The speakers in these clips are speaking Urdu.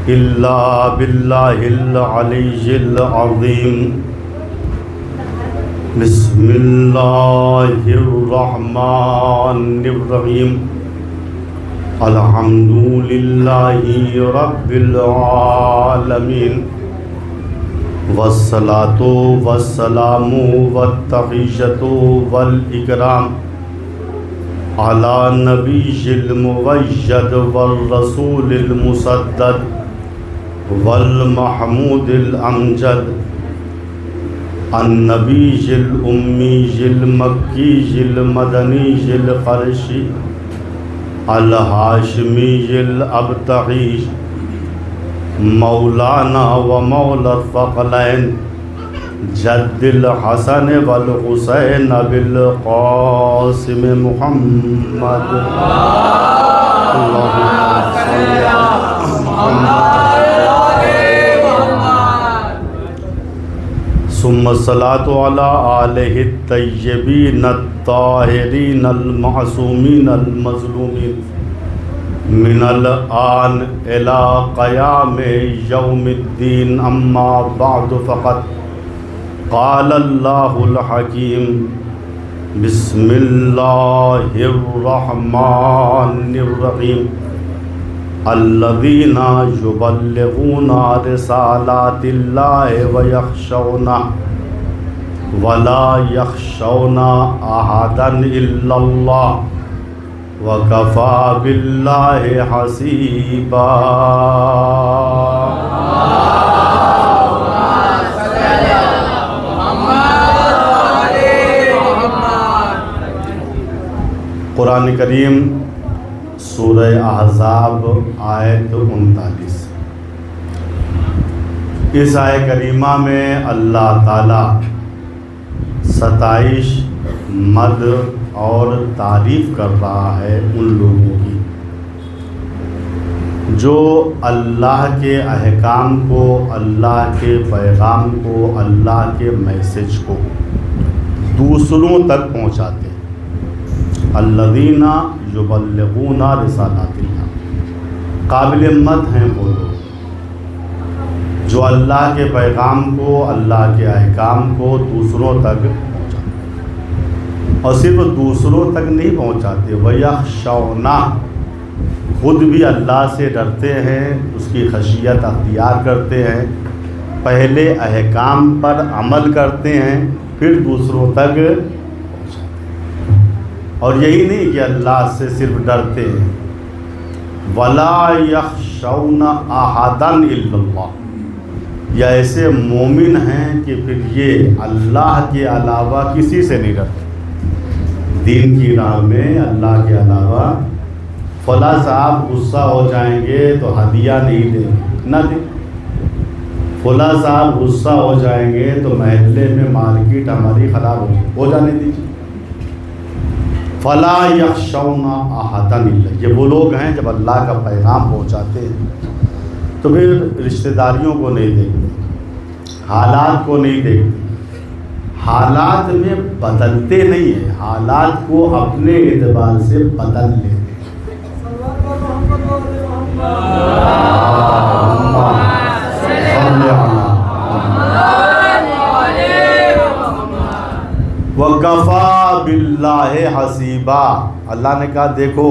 إلا بالله العلي العظيم. بسم الله الرحمن الرحيم. الحمد لله رب العالمين، والصلاة والسلام والتحية والإكرام على نبي الممجد والرسول المسدد والمحمود الأمجد، النبي الأمي المكي المدني القرشي الهاشمي الأبتغي، مولانا ومولى الثقلين جد الحسن والحسين بالقاسم محمد. اللهم صل على محمد ثم الصلاة على آله الطيبين الطاهرين المعصومين المظلومين من الآن إلى قيام يوم الدين. أما بعد فقد قال الله الحكيم. بسم الله الرحمن الرحيم. الذين يبلغون رسالات الله ويخشونه ولا يخشون أحدا إلا الله وكفى بالله حسيبا. قرآن کریم سورہ احزاب آیت 39. اس آیت کریمہ میں اللہ تعالیٰ ستائش، مد اور تعریف کر رہا ہے ان لوگوں کی جو اللہ کے احکام کو، اللہ کے پیغام کو، اللہ کے میسج کو دوسروں تک پہنچاتے ہیں. الذین یبلغون رسالات اللہ، قابل مدح ہیں وہ لوگ جو اللہ کے پیغام کو، اللہ کے احکام کو دوسروں تک پہنچاتے ہیں. اور صرف دوسروں تک نہیں پہنچاتے، وَيَخْشَوْنَ، خود بھی اللہ سے ڈرتے ہیں، اس کی خشیت اختیار کرتے ہیں، پہلے احکام پر عمل کرتے ہیں، پھر دوسروں تک پہنچاتے ہیں. اور یہی نہیں کہ اللہ سے صرف ڈرتے ہیں، وَلَا يَخْشَوْنَ أَحَدًا إِلَّا اللَّهُ، یہ ایسے مومن ہیں کہ پھر یہ اللہ کے علاوہ کسی سے نہیں ڈرتے. دین کی راہ میں اللہ کے علاوہ فلاں صاحب غصہ ہو جائیں گے تو ہدیہ نہیں دیں، نہ دیں. فلاں صاحب غصہ ہو جائیں گے تو محلے میں مارکیٹ ہماری خراب ہو جانے دیجیے. فلا یخشون احدا الا، یہ وہ لوگ ہیں جب اللہ کا پیغام پہنچاتے ہیں تو پھر رشتہ داریوں کو نہیں دیکھتے، حالات کو نہیں دیکھتے. حالات میں بدلتے نہیں ہیں، حالات کو اپنے اعتبار سے بدل لیتے. وَكَفَى بِاللَّهِ حَسِيبًا، اللہ نے کہا دیکھو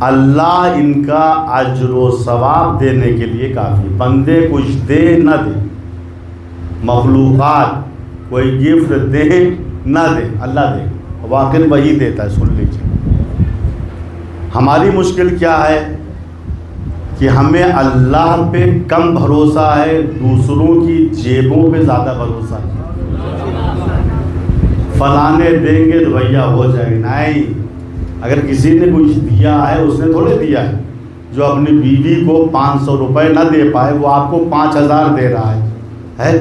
اللہ ان کا اجر و ثواب دینے کے لیے کافی. بندے کچھ دے نہ دے، مخلوقات کوئی گفٹ دے نہ دے، اللہ دے، واقعی وہی دیتا ہے. سن لیجیے، ہماری مشکل کیا ہے کہ ہمیں اللہ پہ کم بھروسہ ہے، دوسروں کی جیبوں پہ زیادہ بھروسہ ہے. فلانے دیں گے تو بھیا ہو جائے گا. نہیں، اگر کسی نے کچھ دیا ہے اس نے تھوڑے دیا ہے. جو اپنی بیوی کو 500 روپے نہ دے پائے وہ آپ کو 5000 دے رہا ہے.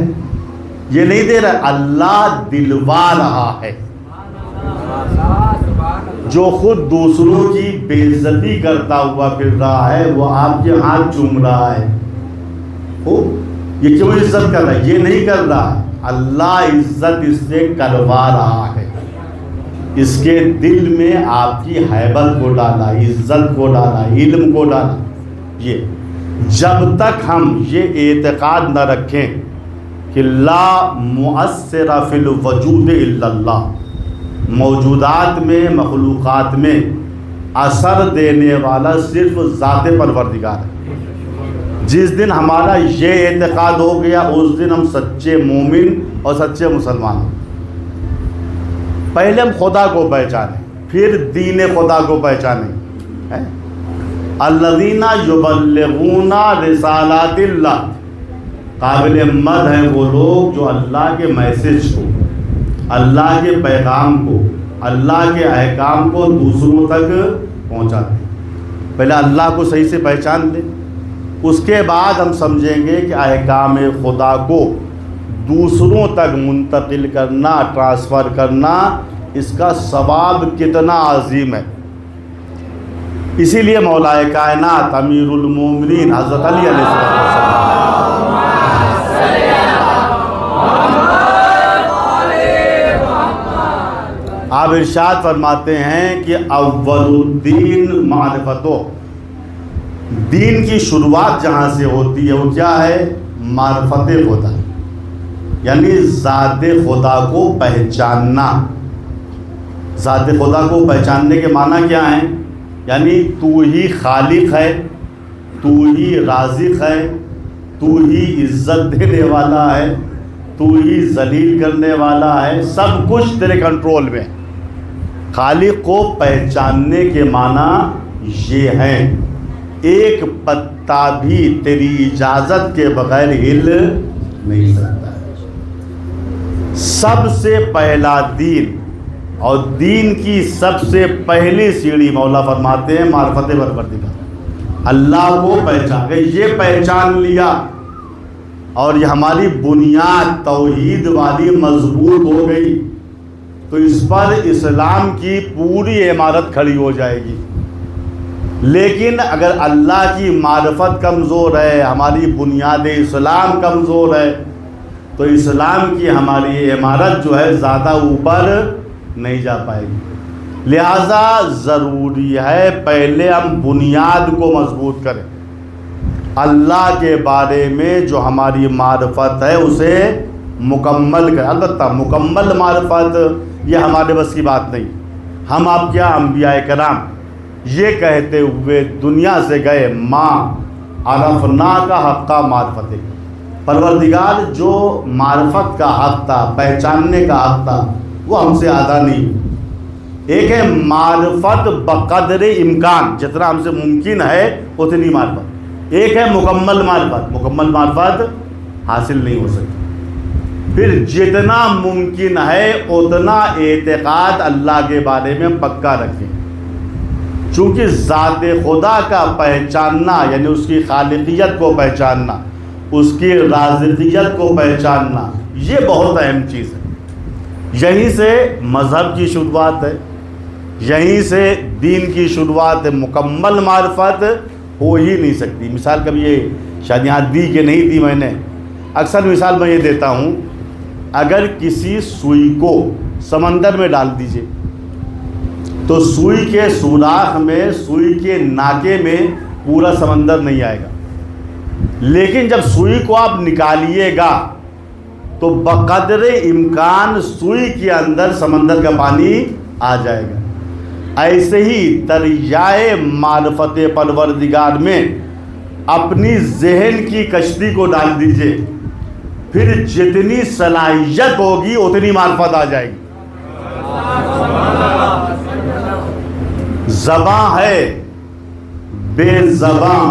یہ نہیں دے رہا، اللہ دلوا رہا ہے. جو خود دوسروں کی بے عزتی کرتا ہوا پھر رہا ہے وہ آپ کے ہاتھ چوم رہا ہے. یہ کیوں عزت کر رہا ہے؟ یہ نہیں کر رہا، اللہ عزت اس سے کروا رہا ہے. اس کے دل میں آپ کی ہیبت کو ڈالا، عزت کو ڈالا، علم کو ڈالا. یہ جب تک ہم یہ اعتقاد نہ رکھیں کہ لا مؤثر فی الوجود الا اللہ، موجودات میں مخلوقات میں اثر دینے والا صرف ذات پروردگار ہے، جس دن ہمارا یہ اعتقاد ہو گیا اس دن ہم سچے مومن اور سچے مسلمان ہیں۔ پہلے ہم خدا کو پہچانیں، پھر دین خدا کو پہچانیں۔ الذین یبلغون رسالات اللہ، قابل مدح ہیں وہ لوگ جو اللہ کے میسج کو، اللہ کے پیغام کو، اللہ کے احکام کو دوسروں تک پہنچاتے ہیں۔ پہلے اللہ کو صحیح سے پہچان لیں، اس کے بعد ہم سمجھیں گے کہ احکام خدا کو دوسروں تک منتقل کرنا، ٹرانسفر کرنا، اس کا ثواب کتنا عظیم ہے۔ اسی لیے مولا کائنات امیر المومنین حضرت علی علیہ السلام آپ ارشاد فرماتے ہیں کہ اول الدین معرفتو، دین کی شروعات جہاں سے ہوتی ہے وہ کیا ہے؟ معرفت خدا، یعنی ذات خدا کو پہچاننا۔ ذات خدا کو پہچاننے کے معنی کیا ہیں؟ یعنی تو ہی خالق ہے، تو ہی رازق ہے، تو ہی عزت دینے والا ہے، تو ہی ذلیل کرنے والا ہے، سب کچھ تیرے کنٹرول میں۔ خالق کو پہچاننے کے معنی یہ ہیں، ایک پتا بھی تیری اجازت کے بغیر ہل نہیں سکتا ہے۔ سب سے پہلا دین اور دین کی سب سے پہلی سیڑھی مولا فرماتے ہیں معرفت پروردگار، اللہ کو پہچان گئے، یہ پہچان لیا اور یہ ہماری بنیاد توحید والی مضبوط ہو گئی تو اس پر اسلام کی پوری عمارت کھڑی ہو جائے گی۔ لیکن اگر اللہ کی معرفت کمزور ہے، ہماری بنیاد اسلام کمزور ہے تو اسلام کی ہماری عمارت جو ہے زیادہ اوپر نہیں جا پائے گی۔ لہذا ضروری ہے پہلے ہم بنیاد کو مضبوط کریں، اللہ کے بارے میں جو ہماری معرفت ہے اسے مکمل کریں۔ البتہ مکمل معرفت یہ ہمارے بس کی بات نہیں۔ ہم آپ کیا انبیاء کرام یہ کہتے ہوئے دنیا سے گئے ماں عرفنا کا حق معرفت، پروردگار جو معرفت کا حق تھا، پہچاننے کا حق تھا، وہ ہم سے آدھا نہیں۔ ایک ہے معرفت بقدر امکان، جتنا ہم سے ممکن ہے اتنی معرفت، ایک ہے مکمل معرفت، مکمل معرفت حاصل نہیں ہو سکتی۔ پھر جتنا ممکن ہے اتنا اعتقاد اللہ کے بارے میں پکا رکھیں، چونکہ ذات خدا کا پہچاننا یعنی اس کی خالقیت کو پہچاننا، اس کی رازقیت کو پہچاننا یہ بہت اہم چیز ہے۔ یہیں سے مذہب کی شروعات ہے، یہیں سے دین کی شروعات ہے۔ مکمل معرفت ہو ہی نہیں سکتی۔ مثال کبھی یہ شاید یہاں دی کہ نہیں دی، میں نے اکثر مثال میں یہ دیتا ہوں، اگر کسی سوئی کو سمندر میں ڈال دیجئے تو سوئی کے سوراخ میں، سوئی کے ناکے میں پورا سمندر نہیں آئے گا، لیکن جب سوئی کو آپ نکالیے گا تو بقدر امکان سوئی کے اندر سمندر کا پانی آ جائے گا۔ ایسے ہی دریائے معرفت پروردگار میں اپنی ذہن کی کشتی کو ڈال دیجئے، پھر جتنی صلاحیت ہوگی اتنی معرفت آ جائے گی۔ زباں ہے بے زباں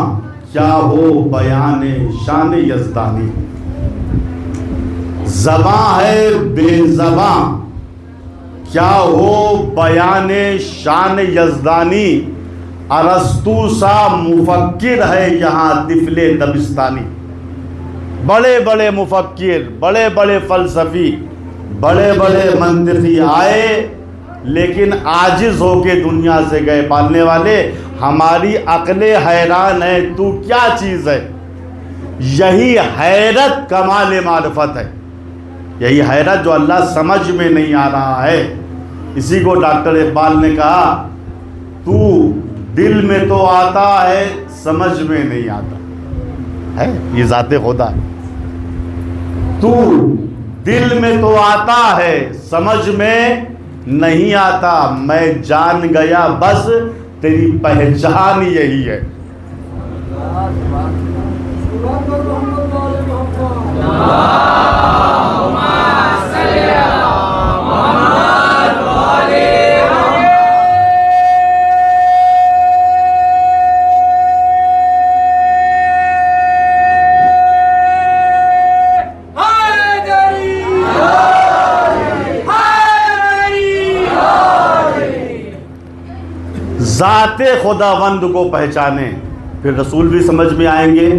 کیا ہو بیان شان یزدانی، زباں ہے بے زباں کیا ہو بیان شان یزدانی، ارسطو سا مفکر ہے یہاں طفل دبستانی۔ بڑے بڑے مفکر، بڑے بڑے فلسفی، بڑے بڑے منطقی آئے لیکن عاجز ہو کے دنیا سے گئے۔ پالنے والے ہماری عقلیں حیران ہے تو کیا چیز ہے؟ یہی حیرت کمال معرفت ہے، یہی حیرت جو اللہ سمجھ میں نہیں آ رہا ہے۔ اسی کو ڈاکٹر اقبال نے کہا تو دل میں تو آتا ہے سمجھ میں نہیں آتا۔ ہے، یہ ذات خدا ہے۔ تو دل میں تو آتا ہے سمجھ میں نہیں آتا، میں جان گیا بس تیری پہچان یہی ہے۔ ذات خداوند کو پہچانیں، پھر رسول بھی سمجھ میں آئیں گے،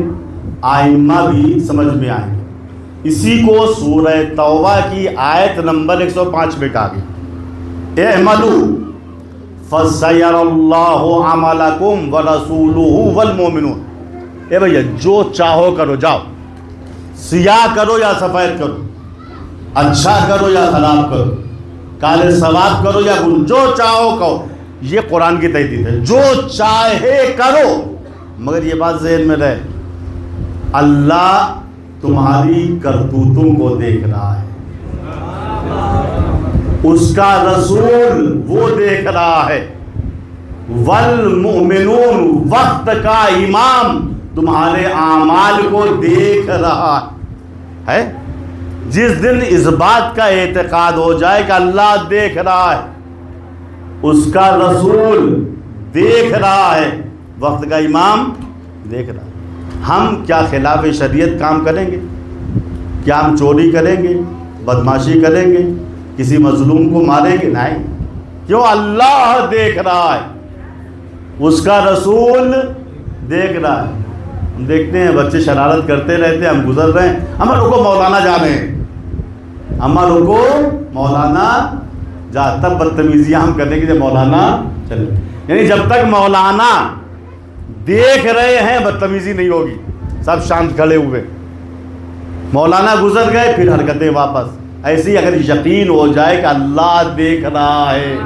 آئمہ بھی سمجھ میں آئیں گے۔ اسی کو سورہ توبہ کی آیت نمبر 105 میں کہا گیا، اعملوا فسیر اللہ عملکم ورسولہ والمؤمنون۔ اے بھیا جو چاہو کرو، جاؤ، سیاہ کرو یا سفید کرو، اچھا کرو یا خراب کرو، کالے ثواب کرو یا گل، جو چاہو کرو۔ یہ قرآن کی تحدید ہے، جو چاہے کرو، مگر یہ بات ذہن میں رہے، اللہ تمہاری کرتوتوں کو دیکھ رہا ہے، اس کا رسول وہ دیکھ رہا ہے، والمؤمنون وقت کا امام تمہارے اعمال کو دیکھ رہا ہے۔ جس دن اس بات کا اعتقاد ہو جائے کہ اللہ دیکھ رہا ہے، اس کا رسول دیکھ رہا ہے، وقت کا امام دیکھ رہا ہے، ہم کیا خلاف شریعت کام کریں گے؟ کیا ہم چوری کریں گے، بدماشی کریں گے، کسی مظلوم کو ماریں گے؟ نہیں، کیوں؟ اللہ دیکھ رہا ہے، اس کا رسول دیکھ رہا ہے۔ ہم دیکھتے ہیں بچے شرارت کرتے رہتے ہیں، ہم گزر رہے ہیں، ہمیں رکو مولانا جا رہے ہیں، ہمیں رکو مولانا جا، تب بدتمیزیاں ہم کرنے کی جب مولانا چلے، یعنی جب تک مولانا دیکھ رہے ہیں بدتمیزی نہیں ہوگی، سب شانت کھڑے ہوئے، مولانا گزر گئے پھر حرکتیں واپس۔ ایسی اگر یقین ہو جائے کہ اللہ دیکھ رہا ہے،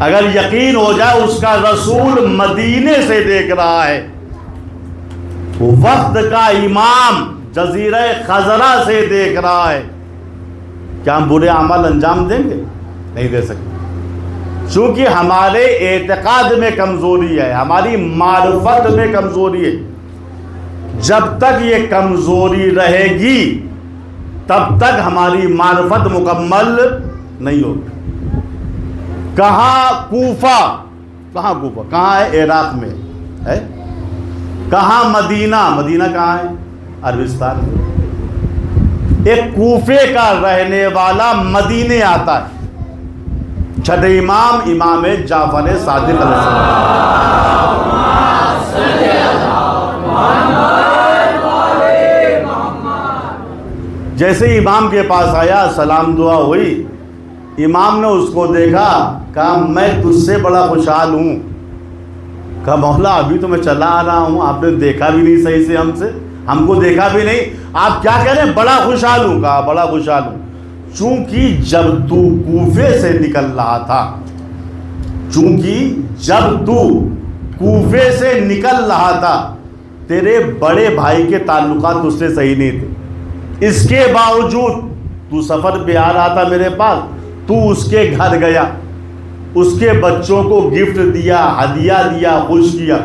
اگر یقین ہو جائے اس کا رسول مدینے سے دیکھ رہا ہے، وقت کا امام جزیرہ خضرہ سے دیکھ رہا ہے، کیا ہم برے عمل انجام دیں گے؟ نہیں دے سکتے، چونکہ ہمارے اعتقاد میں کمزوری ہے، ہماری معرفت میں کمزوری ہے۔ جب تک یہ کمزوری رہے گی تب تک ہماری معرفت مکمل نہیں ہوگی۔ کہاں کوفہ، کہاں کوفہ، کہاں ہے؟ عراق میں ہے۔ کہاں مدینہ، مدینہ کہاں ہے؟ عربستان میں۔ ایک کوفے کا رہنے والا مدینے آتا ہے، چھٹے امام امام جعفر صادق علیہ السلام، جیسے امام کے پاس آیا، سلام دعا ہوئی، امام نے اس کو دیکھا، کہا میں تجھ سے بڑا خوشحال ہوں۔ کہا مولا ابھی تو میں چلا آ رہا ہوں، آپ نے دیکھا بھی نہیں صحیح سے، ہم کو دیکھا بھی نہیں، آپ کیا کہہ رہے ہیں؟ بڑا خوشحال ہوں۔ کہا بڑا خوشحال ہوں، چونکہ جب تو کوفے سے نکل رہا تھا، چونکہ جب تو کوفے سے نکل رہا تھا، تیرے بڑے بھائی کے تعلقات اس سے صحیح نہیں تھے، اس کے باوجود تو سفر پہ آ رہا تھا میرے پاس، تو اس کے گھر گیا، اس کے بچوں کو گفٹ دیا، ہدیہ دیا، خوش کیا،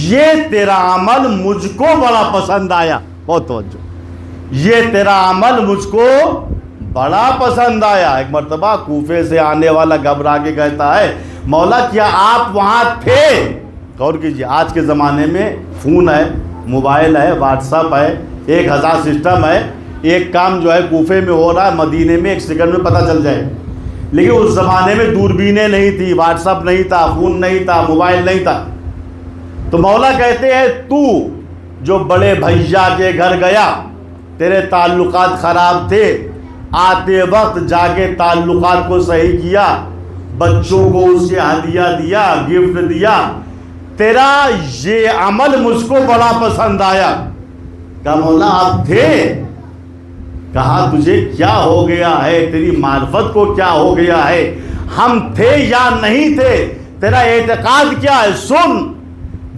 یہ تیرا عمل مجھ کو بڑا پسند آیا۔ بہت توجہ، یہ تیرا عمل مجھ کو بڑا پسند آیا۔ ایک مرتبہ کوفے سے آنے والا گھبرا کے کہتا ہے، مولا کیا آپ وہاں تھے؟ غور کیجیے، آج کے زمانے میں فون ہے، موبائل ہے، واٹس ایپ ہے، 1000 سسٹم ہے، ایک کام جو ہے کوفے میں ہو رہا ہے مدینے میں 1 سیکنڈ میں پتہ چل جائے، لیکن اس زمانے میں دوربینیں نہیں تھی، واٹس ایپ نہیں تھا، فون نہیں تھا، موبائل نہیں تھا۔ تو مولا کہتے ہیں تو جو بڑے بھیا کے گھر گیا، تیرے تعلقات خراب تھے، آتے وقت جا کے تعلقات کو صحیح کیا، بچوں کو اس کے ہدیہ دیا، گفٹ دیا، تیرا یہ عمل مجھ کو بڑا پسند آیا۔ کہا مولا آپ تھے؟ کہا تجھے کیا ہو گیا ہے، تیری معرفت کو کیا ہو گیا ہے، ہم تھے یا نہیں تھے، تیرا اعتقاد کیا ہے؟ سن،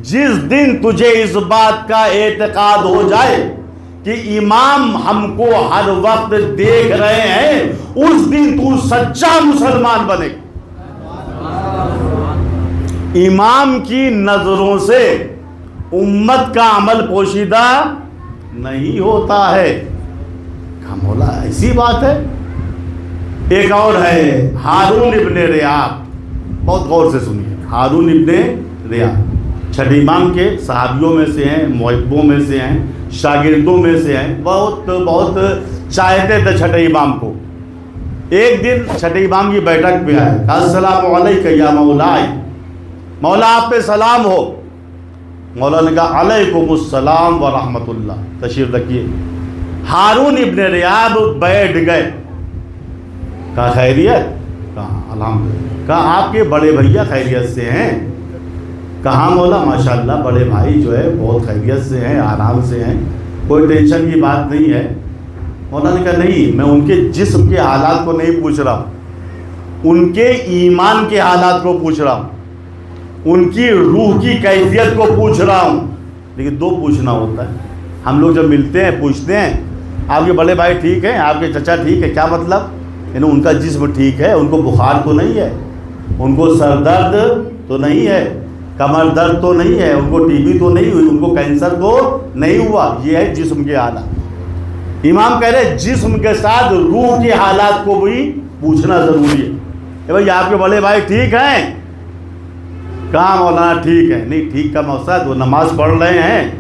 جس دن تجھے اس بات کا اعتقاد ہو جائے کہ امام ہم کو ہر وقت دیکھ رہے ہیں، اس دن تو سچا مسلمان بنے گا۔ امام کی نظروں سے امت کا عمل پوشیدہ نہیں ہوتا ہے۔ کہا مولا ایسی بات ہے؟ ایک اور ہے ہارون ابن ریاب، بہت غور سے سنیے۔ ہارون ابن ریاب چھٹے امام کے صحابیوں میں سے ہیں، محبوں میں سے ہیں، شاگردوں میں سے ہیں، بہت چاہتے تھے چھٹے امام کو۔ ایک دن چھٹے امام کی بیٹھک پہ آئے، کہا السلام علیکم یا مولائی، مولا آپ پہ سلام ہو۔ مولا نے کہا علیکم السلام ورحمۃ اللہ، تشریف رکھیے۔ ہارون ابن ریاب بیٹھ گئے، کہا خیریت؟ کہا الحمدللہ۔ کہا آپ کے بڑے بھیا خیریت سے ہیں؟ کہا مولا ماشاءاللہ بڑے بھائی جو ہے بہت خیریت سے ہیں، آرام سے ہیں، کوئی ٹینشن کی بات نہیں ہے۔ مولا نے کہا نہیں، میں ان کے جسم کے حالات کو نہیں پوچھ رہا ہوں، ان کے ایمان کے حالات کو پوچھ رہا ہوں، ان کی روح کی کیفیت کو پوچھ رہا ہوں۔ لیکن دو پوچھنا ہوتا ہے، ہم لوگ جب ملتے ہیں پوچھتے ہیں آپ کے بڑے بھائی ٹھیک ہیں، آپ کے چچا ٹھیک ہے، کیا مطلب؟ یعنی ان کا جسم ٹھیک ہے، ان کو بخار تو نہیں ہے، ان کو سر درد تو نہیں ہے، کمر درد تو نہیں ہے، ان کو ٹی بی تو نہیں ہوئی، ان کو کینسر تو نہیں ہوا۔ یہ ہے جسم کے حالات۔ امام کہہ رہے جسم کے ساتھ روح کے حالات کو بھی پوچھنا ضروری ہے کہ بھائی آپ کے بڑے بھائی ٹھیک ہیں؟ کہاں مولانا ٹھیک ہے؟ نہیں، ٹھیک کا مقصد وہ نماز پڑھ رہے ہیں،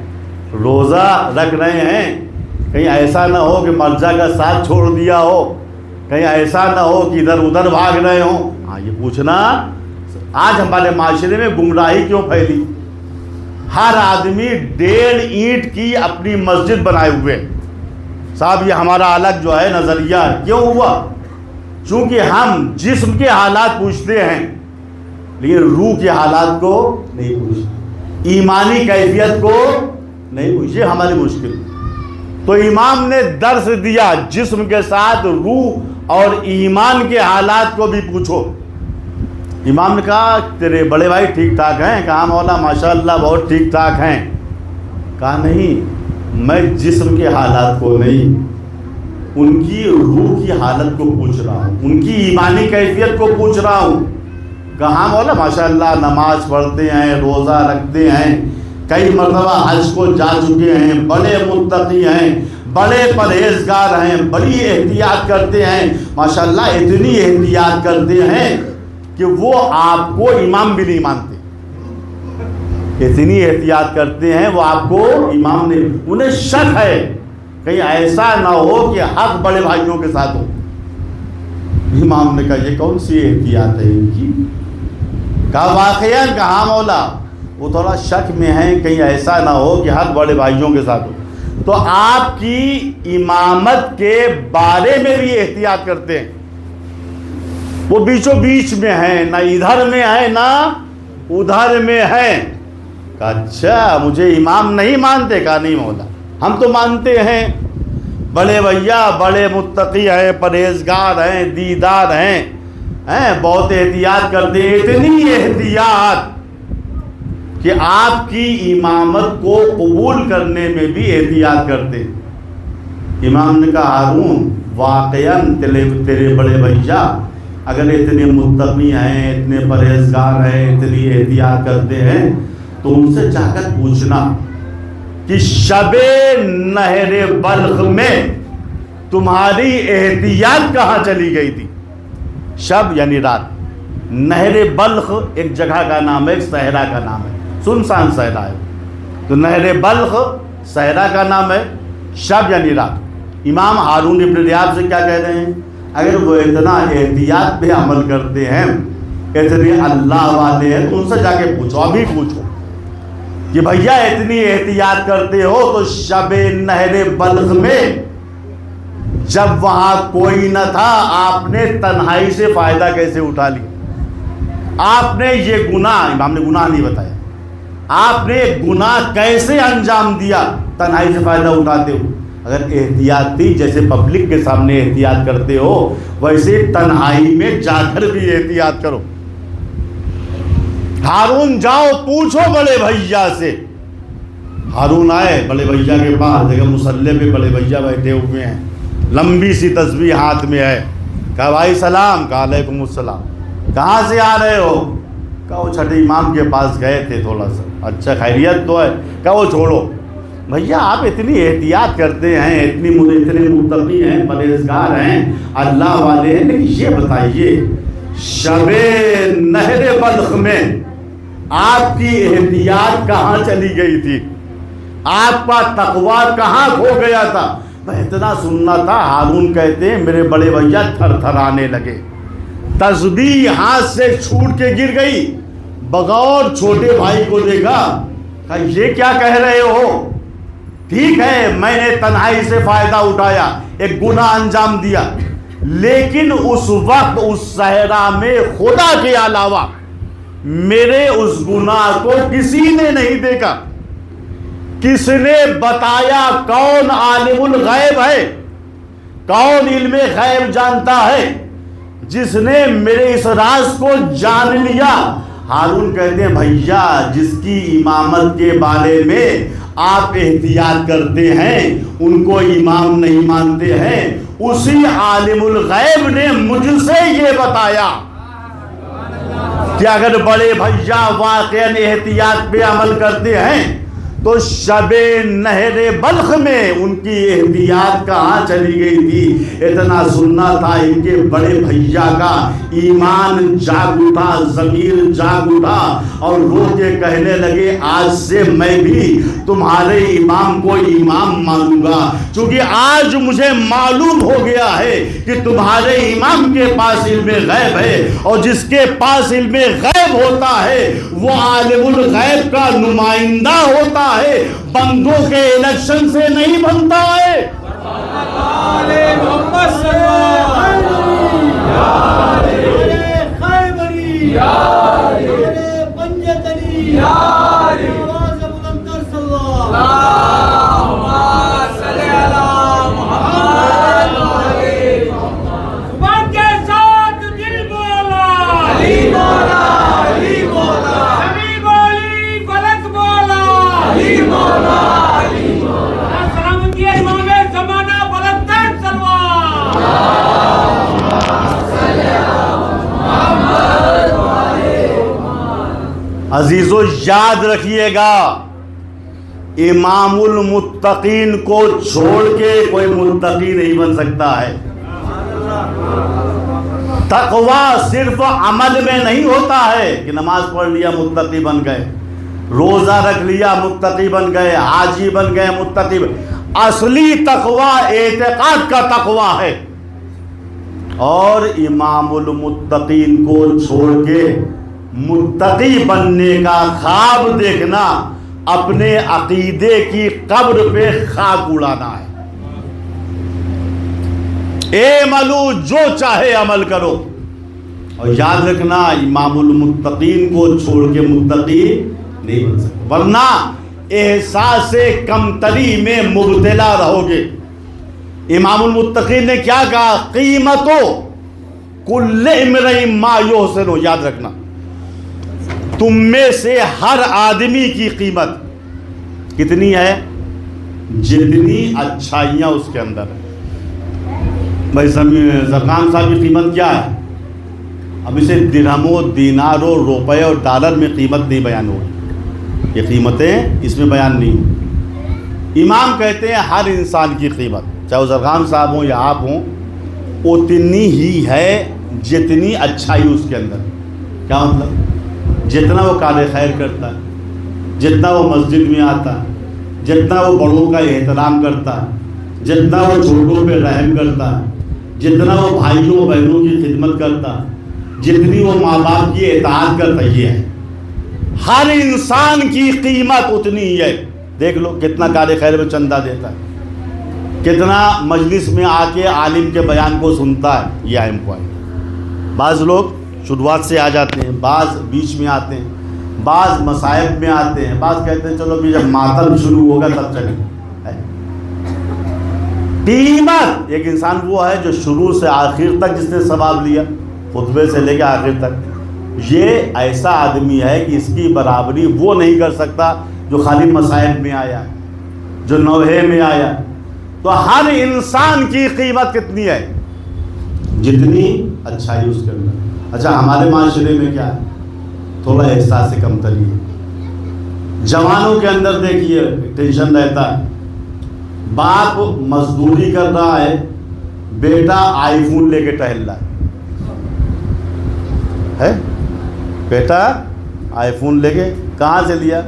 روزہ رکھ رہے ہیں، کہیں ایسا نہ ہو کہ مرجع کا ساتھ چھوڑ دیا ہو، کہیں ایسا نہ ہو کہ ادھر ادھر بھاگ رہے ہوں۔ ہاں یہ پوچھنا۔ آج ہمارے معاشرے میں گمراہی کیوں پھیلی؟ ہر آدمی 1.5 اینٹ کی اپنی مسجد بنائے ہوئے۔ صاحب یہ ہمارا الگ جو ہے نظریہ کیوں ہوا؟ چونکہ ہم جسم کے حالات پوچھتے ہیں لیکن روح کے حالات کو نہیں پوچھتے، ایمانی کیفیت کو نہیں پوچھتے، ہماری مشکل۔ تو امام نے درس دیا جسم کے ساتھ روح اور ایمان کے حالات کو بھی پوچھو۔ امام نے کہا تیرے بڑے بھائی ٹھیک ٹھاک ہیں؟ کہا مولا ماشاءاللہ بہت ٹھیک ٹھاک ہیں۔ کہا نہیں، میں جسم کے حالات کو نہیں، ان کی روح کی حالت کو پوچھ رہا ہوں، ان کی ایمانی کیفیت کو پوچھ رہا ہوں۔ کہا مولا ماشاءاللہ نماز پڑھتے ہیں، روزہ رکھتے ہیں، کئی مرتبہ حج کو جا چکے ہیں، بڑے متقی ہیں، بڑے پرہیزگار ہیں، بڑی احتیاط کرتے ہیں، ماشاءاللہ اتنی احتیاط کرتے ہیں کہ وہ آپ کو امام بھی نہیں مانتے، اتنی احتیاط کرتے ہیں وہ آپ کو امام نے، انہیں شک ہے کہیں ایسا نہ ہو کہ حق بڑے بھائیوں کے ساتھ ہو۔ امام نے کہا یہ کون سی احتیاط ہے ان کی؟ کہا واقعاً؟ کہا مولا وہ تھوڑا شک میں ہے کہیں ایسا نہ ہو کہ حق بڑے بھائیوں کے ساتھ ہو۔ تو آپ کی امامت کے بارے میں بھی احتیاط کرتے ہیں، وہ بیچوں بیچ میں ہیں، نہ ادھر میں ہے نہ ادھر میں ہے۔ کہا اچھا مجھے امام نہیں مانتے؟ کہا نہیں مولا ہم تو مانتے ہیں، بڑے بھیا بڑے متقی ہیں، پرہیزگار ہیں، دیدار ہیں، بہت احتیاط کرتے ہیں، اتنی احتیاط کہ آپ کی امامت کو قبول کرنے میں بھی احتیاط کرتے ہیں۔ امام نے کہا ہارون واقعاً تیرے بڑے بھیا اگر اتنے متقی ہیں، اتنے پرہیزگار ہیں، اتنی احتیاط کرتے ہیں تو ان سے جا کر پوچھنا کہ شب نہر بلخ میں تمہاری احتیاط کہاں چلی گئی تھی؟ شب یعنی رات، نہر بلخ ایک جگہ کا نام ہے، ایک صحرا کا نام ہے، سنسان صحرا ہے، تو نہر بلخ صحرا کا نام ہے، شب یعنی رات۔ امام ہارون ابن ریاب سے کیا کہہ رہے ہیں؟ اگر وہ اتنا احتیاط پہ عمل کرتے ہیں، اتنے اللہ والے ہیں، تو ان سے جا کے پوچھو، ابھی پوچھو کہ بھیا اتنی احتیاط کرتے ہو تو شب نہر بلخ میں جب وہاں کوئی نہ تھا آپ نے تنہائی سے فائدہ کیسے اٹھا لیا؟ آپ نے یہ گناہ، امام نے گناہ نہیں بتایا، آپ نے گناہ کیسے انجام دیا تنہائی سے فائدہ اٹھاتے ہو؟ اگر احتیاط تھی جیسے پبلک کے سامنے احتیاط کرتے ہو ویسے تنہائی میں جا کر بھی احتیاط کرو۔ ہارون جاؤ پوچھو بڑے بھیا سے۔ ہارون آئے بڑے بھیا کے پاس، دیکھا مصلی پہ بڑے بھیا بیٹھے ہوئے ہیں، لمبی سی تسبیح ہاتھ میں ہے۔ کہا بھائی سلام، کہا علیکم السلام، کہاں سے آ رہے ہو؟ کہا وہ چھٹے امام کے پاس گئے تھے تھوڑا سا۔ اچھا خیریت تو ہے؟ کہا وہ چھوڑو بھیا، آپ اتنی احتیاط کرتے ہیں، اتنے متقی ہیں، پرہیزگار ہیں، اللہ والے ہیں، لیکن یہ بتائیے شب نہر بلخ میں آپ کی احتیاط کہاں چلی گئی تھی؟ آپ کا تقویٰ کہاں کھو گیا تھا؟ میں اتنا سننا تھا۔ ہارون کہتے ہیں میرے بڑے بھیا تھر تھرانے لگے، تسبیح ہاتھ سے چھوٹ کے گر گئی۔ بغور چھوٹے بھائی کو دیکھا، کہا یہ کیا کہہ رہے ہو؟ ٹھیک ہے میں نے تنہائی سے فائدہ اٹھایا، ایک گناہ انجام دیا، لیکن اس وقت اس صحرا میں خدا کے علاوہ میرے اس گناہ کو کسی نے نہیں دیکھا۔ کس نے بتایا کون عالم الغیب ہے، کون علم غیب جانتا ہے، جس نے میرے اس راز کو جان لیا؟ ہارون کہتے ہیں بھیا جس کی امامت کے بارے میں آپ احتیاط کرتے ہیں، ان کو امام نہیں مانتے ہیں، اسی عالم الغیب نے مجھ سے یہ بتایا کہ اگر بڑے بھیا واقعاً احتیاط پہ عمل کرتے ہیں تو شب نہر بلخ میں ان کی احتیاط کہاں چلی گئی تھی؟ اتنا سننا تھا ان کے بڑے بھیا کا ایمان جاگ اٹھا، ضمیر جاگ اٹھا، اور رو کے کہنے لگے آج سے میں بھی تمہارے امام کو امام مانوں گا، چونکہ آج مجھے معلوم ہو گیا ہے کہ تمہارے امام کے پاس علم غیب ہے، اور جس کے پاس علم غیب ہوتا ہے وہ عالم الغیب کا نمائندہ ہوتا ہے، بندوں کے الیکشن سے نہیں بنتا ہے۔ عزیزو یاد رکھیے گا، امام المتقین کو چھوڑ کے کوئی متقی نہیں بن سکتا ہے۔ تقویٰ صرف عمل میں نہیں ہوتا ہے کہ نماز پڑھ لیا متقی بن گئے، روزہ رکھ لیا متقی بن گئے، حاجی بن گئے متقی اصلی تقویٰ اعتقاد کا تقویٰ ہے۔ اور امام المتقین کو چھوڑ کے متقی بننے کا خواب دیکھنا اپنے عقیدے کی قبر پہ خاک اڑانا ہے۔ اعملو جو چاہے عمل کرو، اور یاد رکھنا امام المتقین کو چھوڑ کے متقی نہیں بن سکتے، ورنہ احساس کمتری میں مبتلا رہو گے۔ امام المتقین نے کیا کہا؟ قیمتو کل امرئ ما یحسن، یاد رکھنا تم میں سے ہر آدمی کی قیمت کتنی ہے؟ جتنی اچھائیاں اس کے اندر ہیں۔ بھائی زرخان صاحب کی قیمت کیا ہے؟ اب اسے درہموں، دیناروں، روپے اور ڈالر میں قیمت نہیں بیان ہوئی، یہ قیمتیں اس میں بیان نہیں ہوئی۔ امام کہتے ہیں ہر انسان کی قیمت، چاہے وہ زرخان صاحب ہوں یا آپ ہوں، اتنی ہی ہے جتنی اچھائی اس کے اندر۔ کیا مطلب؟ جتنا وہ کار خیر کرتا ہے، جتنا وہ مسجد میں آتا ہے، جتنا وہ بڑوں کا احترام کرتا ہے، جتنا وہ چھوٹوں پہ رحم کرتا ہے، جتنا وہ بھائیوں بہنوں کی خدمت کرتا ہے، جتنی وہ ماں باپ کی اطاعت کرتا ہے، یہ ہے ہر انسان کی قیمت اتنی ہی ہے۔ دیکھ لو کتنا کار خیر میں چندہ دیتا ہے، کتنا مجلس میں آ کے عالم کے بیان کو سنتا ہے، یہ اہم پوائنٹ۔ بعض لوگ شروعات سے آ جاتے ہیں، بعض بیچ میں آتے ہیں، بعض مصائب میں آتے ہیں، بعض کہتے ہیں چلو بھی جب ماتم شروع ہوگا تب چلیں۔ قیمت ایک انسان وہ ہے جو شروع سے آخر تک جس نے ثواب لیا، خطبے سے لے کے آخر تک، یہ ایسا آدمی ہے کہ اس کی برابری وہ نہیں کر سکتا جو خالی مصائب میں آیا ہے، جو نوحے میں آیا ہے۔ تو ہر انسان کی قیمت کتنی ہے؟ جتنی اچھائی اس کے اندر۔ اچھا ہمارے معاشرے میں کیا ہے؟ تھوڑا احساس سے کمتری ہے۔ جوانوں کے اندر دیکھیے ٹینشن رہتا ہے، باپ مزدوری کر رہا ہے، بیٹا آئی فون لے کے ٹہل رہا ہے۔ بیٹا آئی فون لے کے کہاں سے لیا؟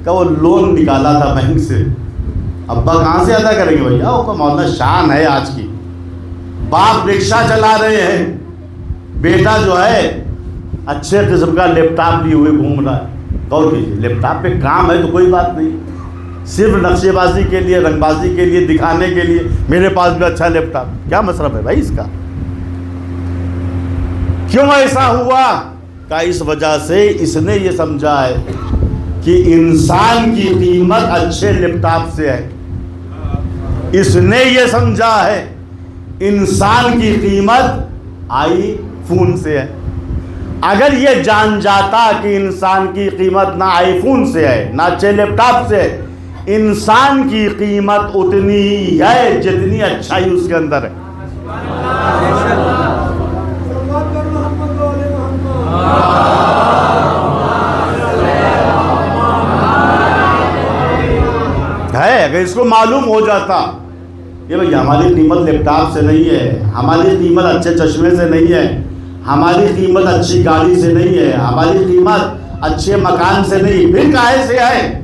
کہ وہ لون نکالا تھا بینک سے۔ ابا کہاں سے ادا کریں گے بھیا؟ وہ مولانا شان ہے آج کی۔ باپ رکشہ چلا رہے ہیں، بیٹا جو ہے اچھے قسم کا لیپ ٹاپ لیے ہوئے گھوم رہا ہے۔ غور کیجیے، لیپ ٹاپ پہ کام ہے تو کوئی بات نہیں، صرف نقشے بازی کے لیے، رنگ بازی کے لیے، دکھانے کے لیے میرے پاس بھی اچھا لیپ ٹاپ، کیا مصرف ہے بھائی اس کا؟ کیوں ایسا ہوا؟ کہ اس وجہ سے اس نے یہ سمجھا ہے کہ انسان کی قیمت اچھے لیپ ٹاپ سے ہے۔ اس نے یہ سمجھا ہے انسان کی قیمت آئی فون سے ہے۔ اگر یہ جان جاتا کہ انسان کی قیمت نہ آئی فون سے ہے نہ اچھے لیپ ٹاپ سے ہے، انسان کی قیمت اتنی ہی ہے جتنی اچھائی اس کے اندر ہے۔ اگر اس کو معلوم ہو جاتا یہ بھائی ہماری قیمت لیپ ٹاپ سے نہیں ہے، ہماری قیمت اچھے چشمے سے نہیں ہے، ہماری قیمت اچھی گاڑی سے نہیں ہے، ہماری قیمت اچھے مکان سے نہیں، پھر کہاں سے ہے؟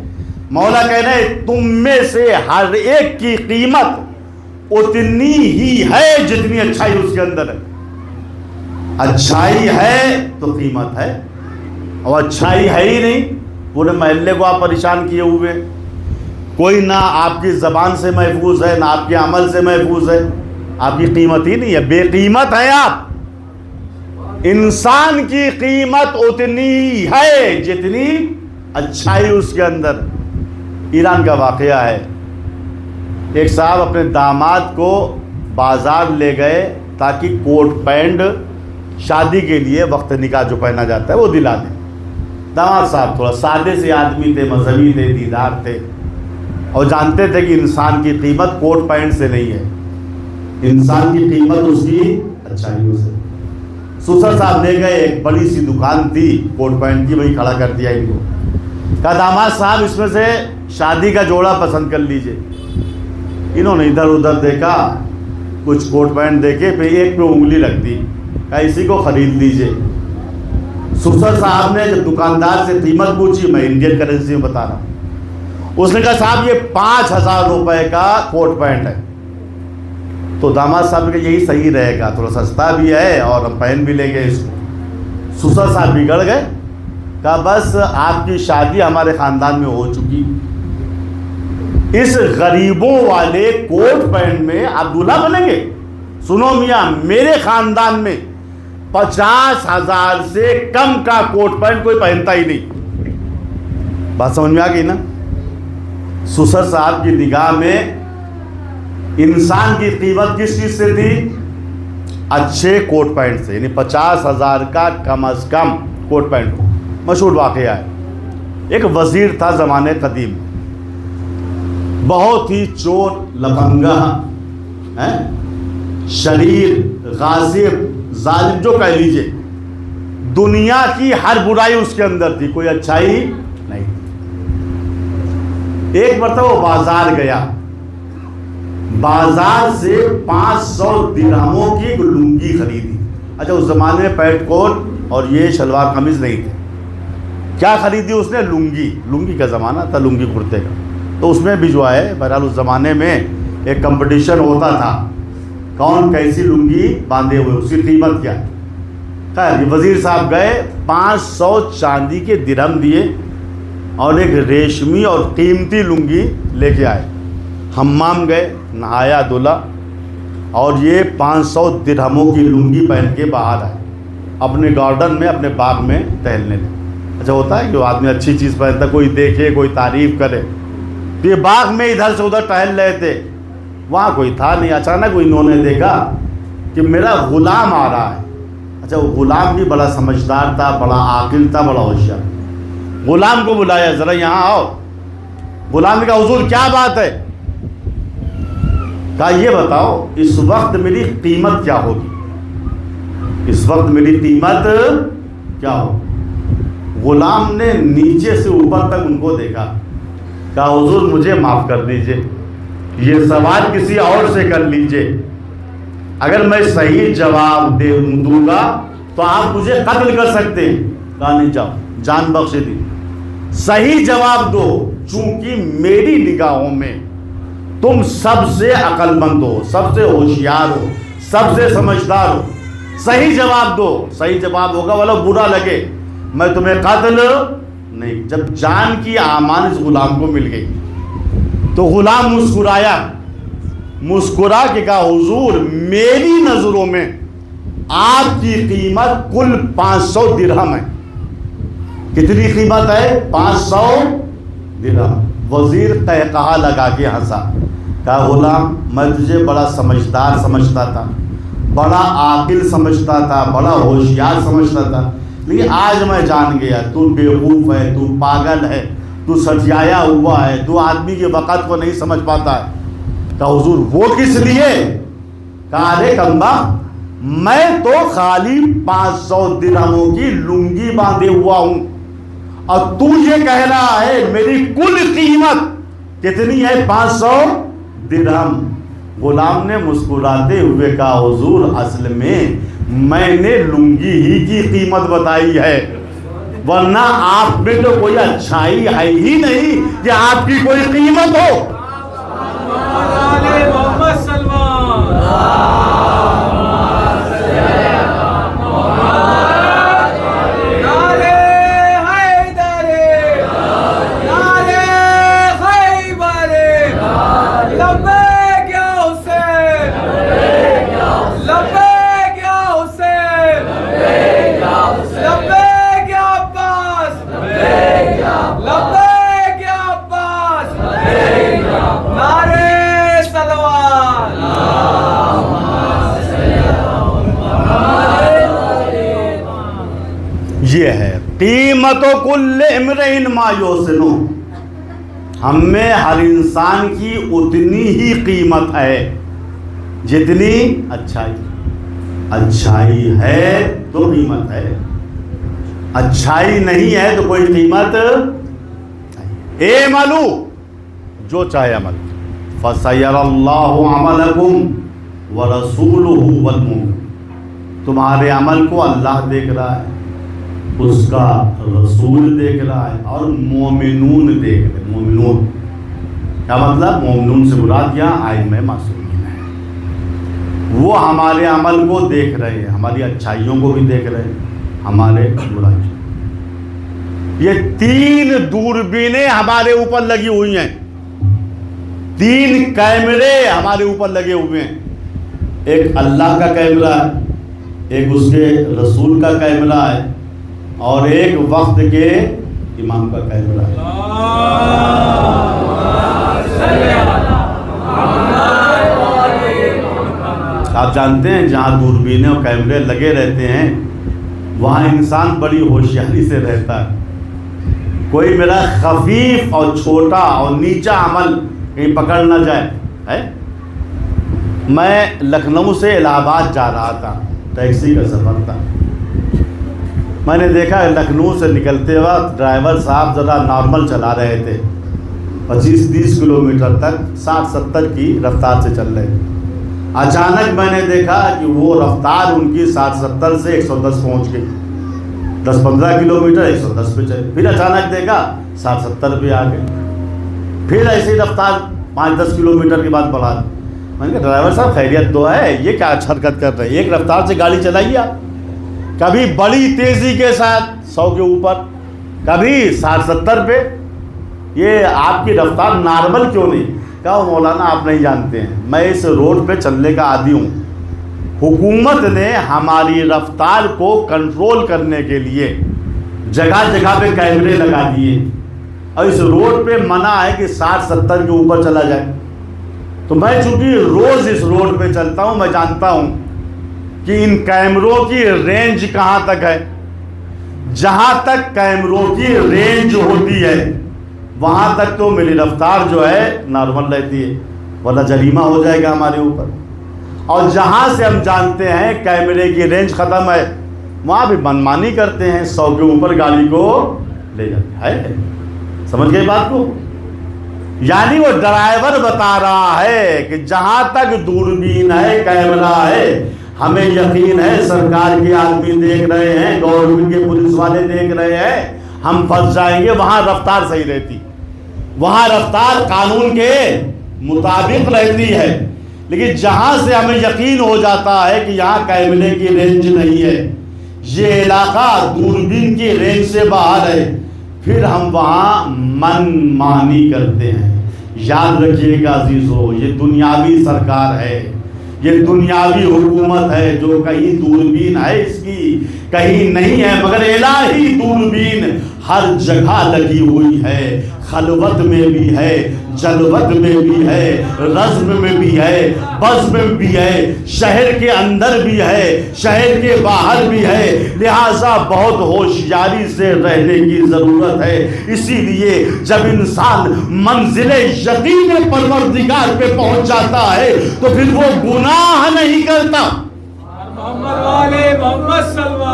مولا کہہ رہے تم میں سے ہر ایک کی قیمت اتنی ہی ہے جتنی اچھائی اس کے اندر ہے۔ اچھائی ہے تو قیمت ہے، اور اچھائی ہے ہی نہیں، پورے محلے کو آپ پریشان کیے ہوئے، کوئی نہ آپ کی زبان سے محفوظ ہے نہ آپ کے عمل سے محفوظ ہے، آپ کی قیمت ہی نہیں ہے، بے قیمت ہے آپ۔ انسان کی قیمت اتنی ہے جتنی اچھائی اس کے اندر۔ ایران کا واقعہ ہے، ایک صاحب اپنے داماد کو بازار لے گئے تاکہ کوٹ پینٹ شادی کے لیے وقت نکاح جو پہنا جاتا ہے وہ دلا دیں۔ داماد صاحب تھوڑا سادے سے آدمی تھے، مذہبی تھے، دیندار تھے، اور جانتے تھے کہ انسان کی قیمت کوٹ پینٹ سے نہیں ہے، انسان کی قیمت اس کی اچھائیوں سے۔ سسر صاحب لے گئے، ایک بڑی سی دکان تھی کوٹ پینٹ کی، وہی کھڑا کر دیا ان کو، کہا داماد صاحب اس میں سے شادی کا جوڑا پسند کر لیجئے۔ انہوں نے ادھر ادھر دیکھا، کچھ کوٹ پینٹ دیکھے، پھر ایک پہ انگلی رکھ دی، کہا اسی کو خرید لیجئے۔ سسر صاحب نے جب دکاندار سے قیمت پوچھی، میں انڈین کرنسی میں بتا رہا ہوں، اس نے کہا صاحب یہ 5,000 روپے کا کوٹ پینٹ ہے۔ تو داماد صاحب نے کہا یہی صحیح رہے گا، تھوڑا سستا بھی ہے اور ہم پہن بھی لیں گے اس کو۔ سسر صاحب بگڑ گئے، کہا بس آپ کی شادی ہمارے خاندان میں ہو چکی، اس غریبوں والے کوٹ پینٹ میں آپ دولہا بنیں گے؟ سنو میاں، میرے خاندان میں 50,000 سے کم کا کوٹ پینٹ کوئی پہنتا ہی نہیں۔ بات سمجھ میں آ گئی نا؟ سسر صاحب کی نگاہ میں انسان کی قیمت کس چیز سے تھی؟ اچھے کوٹ پینٹ سے، یعنی 50,000 کا کم از کم کوٹ پینٹ ہو۔ مشہور واقعہ ہے، ایک وزیر تھا زمانے قدیم، بہت ہی چور، لفنگا، شریر، غاصب، ظالم، جو کہہ لیجئے، دنیا کی ہر برائی اس کے اندر تھی، کوئی اچھائی نہیں۔ ایک مرتبہ وہ بازار گیا، بازار سے 500 درہموں کی لنگی خریدی۔ اچھا اس زمانے میں پیٹ کوٹ اور یہ شلوار قمیض نہیں تھے، کیا خریدی اس نے؟ لنگی۔ لنگی کا زمانہ تھا، لنگی کرتے کا، تو اس میں بھی جو ہے بہرحال اس زمانے میں ایک کمپٹیشن ہوتا تھا، کون کیسی لنگی باندھے ہوئے، اس کی قیمت کیا ہے۔ خیر وزیر صاحب گئے، 500 چاندی کے درہم دیے اور ایک ریشمی اور قیمتی لنگی لے کے آئے۔ حمام گئے، نہایا دھلا، اور یہ 500 درہموں کی لنگی پہن کے باہر آئے، اپنے گارڈن میں، اپنے باغ میں ٹہلنے لگے۔ اچھا ہوتا ہے کہ آدمی اچھی چیز پہنتا، کوئی دیکھے، کوئی تعریف کرے۔ تو یہ باغ میں ادھر سے ادھر ٹہل رہے تھے، وہاں کوئی تھا نہیں۔ اچانک انہوں نے دیکھا کہ میرا غلام آ رہا ہے۔ اچھا غلام بھی بڑا سمجھدار تھا، بڑا عاقل تھا، بڑا ہوشیار. غلام کو بلایا، ذرا یہاں آؤ. غلام نے کہا حضور کیا بات ہے؟ کہا یہ بتاؤ اس وقت میری قیمت کیا ہوگی، اس وقت میری قیمت کیا ہوگی؟ غلام نے نیچے سے اوپر تک ان کو دیکھا، کہا حضور مجھے معاف کر دیجئے، یہ سوال کسی اور سے کر لیجئے، اگر میں صحیح جواب دوں گا تو آپ مجھے قتل کر سکتے ہیں. کہا نہیں، جاؤ، جان بخش دی. صحیح جواب دو، چونکہ میری نگاہوں میں تم سب سے عقل مند ہو، سب سے ہوشیار ہو، سب سے سمجھدار ہو. صحیح جواب دو، صحیح جواب ہوگا والا برا لگے میں تمہیں قتل نہیں. جب جان کی امان اس غلام کو مل گئی تو غلام مسکرایا، مسکرا کے کہا حضور میری نظروں میں آپ کی قیمت کل 500 درہم ہے. کتنی قیمت ہے؟ 500 درہم. وزیر قہقہا لگا کے ہنسا، کہا غلام میں تجھے بڑا سمجھدار سمجھتا تھا، بڑا عاقل سمجھتا تھا، بڑا ہوشیار سمجھتا تھا، لیکن آج میں جان گیا تو بیوقوف ہے، تو پاگل ہے، تو سٹیایا ہوا ہے، تو آدمی کے وقت کو نہیں سمجھ پاتا ہے. کہا حضور وہ کس لیے؟ کہا ارے کمبا میں تو خالی 500 درہموں کی لنگی باندھے ہوا ہوں اور تو یہ کہہ رہا ہے میری کل قیمت کتنی ہے؟ 500 درہم. غلام نے مسکراتے ہوئے کہا حضور اصل میں نے لنگی ہی کی قیمت بتائی ہے، ورنہ آپ میں تو کوئی اچھائی ہے ہی نہیں کہ آپ کی کوئی قیمت ہو. یہ ہے قیمت کل امرئ ما یحسن. ہم میں ہر انسان کی اتنی ہی قیمت ہے جتنی اچھائی ہے تو قیمت ہے، اچھائی نہیں ہے تو کوئی قیمت. اعملوا جو چاہے عمل، فسیر اللہ عملکم ورسولہ والمؤمنون. تمہارے عمل کو اللہ دیکھ رہا ہے، اس کا رسول دیکھ رہا ہے اور مومنون دیکھ رہے. مومنون کیا مطلب؟ مومنون سے مراد یہاں ائمہ معصومین ہیں، وہ ہمارے عمل کو دیکھ رہے ہیں، ہماری اچھائیوں کو بھی دیکھ رہے ہیں، ہمارے برائیوں. یہ 3 دوربینیں ہمارے اوپر لگی ہوئی ہیں، 3 کیمرے ہمارے اوپر لگے ہوئے ہیں. ایک اللہ کا کیمرہ ہے، ایک اس کے رسول کا کیمرہ ہے، اور ایک وقت کے امام کا کیمرہ ہے. آپ جانتے ہیں جہاں دوربینیں اور کیمرے لگے رہتے ہیں وہاں انسان بڑی ہوشیاری سے رہتا ہے. کوئی میرا خفیف اور چھوٹا اور نیچا عمل کہیں پکڑ نہ جائے. میں لکھنؤ سے الہ آباد جا رہا تھا، ٹیکسی کا سفر تھا. میں نے دیکھا لکھنؤ سے نکلتے وقت ڈرائیور صاحب ذرا نارمل چلا رہے تھے، 25-30 کلومیٹر تک 60-70 کی رفتار سے چل رہے تھے. اچانک میں نے دیکھا کہ وہ رفتار ان کی 60-70 سے 110 پہنچ گئی. 10-15 کلومیٹر 110 پہ چلے، پھر اچانک دیکھا 60-70 پہ آ گئے، پھر ایسی رفتار 5-10 کلومیٹر کے بعد بڑھا. میں نے کہا ڈرائیور صاحب خیریت تو ہے، یہ کیا حرکت کر رہے ہیں؟ ایک رفتار سے گاڑی چلائیے آپ، کبھی بڑی تیزی کے ساتھ 100 کے اوپر، کبھی 60-70 پہ. یہ آپ کی رفتار نارمل کیوں نہیں؟ کہا مولانا آپ نہیں جانتے ہیں، میں اس روڈ پہ چلنے کا عادی ہوں. حکومت نے ہماری رفتار کو کنٹرول کرنے کے لیے جگہ جگہ پہ کیمرے لگا دیے اور اس روڈ پہ منع ہے کہ 60-70 کے اوپر چلا جائے. تو میں چونکہ روز اس روڈ پہ چلتا ہوں، میں جانتا ہوں کہ ان کیمروں کی رینج کہاں تک ہے. جہاں تک کیمروں کی رینج ہوتی ہے وہاں تک تو میری رفتار جو ہے نارمل رہتی ہے، ورنہ جریمہ ہو جائے گا ہمارے اوپر. اور جہاں سے ہم جانتے ہیں کیمرے کی رینج ختم ہے وہاں بھی منمانی کرتے ہیں، 100 کے اوپر گاڑی کو لے جاتے ہیں. سمجھ گئے بات کو؟ یعنی وہ ڈرائیور بتا رہا ہے کہ جہاں تک دوربین ہے، کیمرہ ہے، ہمیں یقین ہے سرکار کے آدمی دیکھ رہے ہیں، گورنمنٹ کے پولیس والے دیکھ رہے ہیں، ہم پھنس جائیں گے. وہاں رفتار صحیح رہتی، وہاں رفتار قانون کے مطابق رہتی ہے. لیکن جہاں سے ہمیں یقین ہو جاتا ہے کہ یہاں کیمرے کی رینج نہیں ہے، یہ علاقہ دوربین کی رینج سے باہر ہے، پھر ہم وہاں من مانی کرتے ہیں. یاد رکھیے گا عزیزو، یہ دنیاوی سرکار ہے، یہ دنیاوی حکومت ہے جو کہیں دوربین ہے اس کی کہیں نہیں ہے، مگر الہی دوربین ہر جگہ لگی ہوئی ہے. خلوت میں بھی ہے، جلوت میں بھی ہے، رزم میں بھی ہے، بزم میں بھی ہے، شہر کے اندر بھی ہے، شہر کے باہر بھی ہے. لہٰذا بہت ہوشیاری سے رہنے کی ضرورت ہے. اسی لیے جب انسان منزل یقین پروردگار پہ پہنچ جاتا ہے تو پھر وہ گناہ نہیں کرتا. محمد والے محمد صلی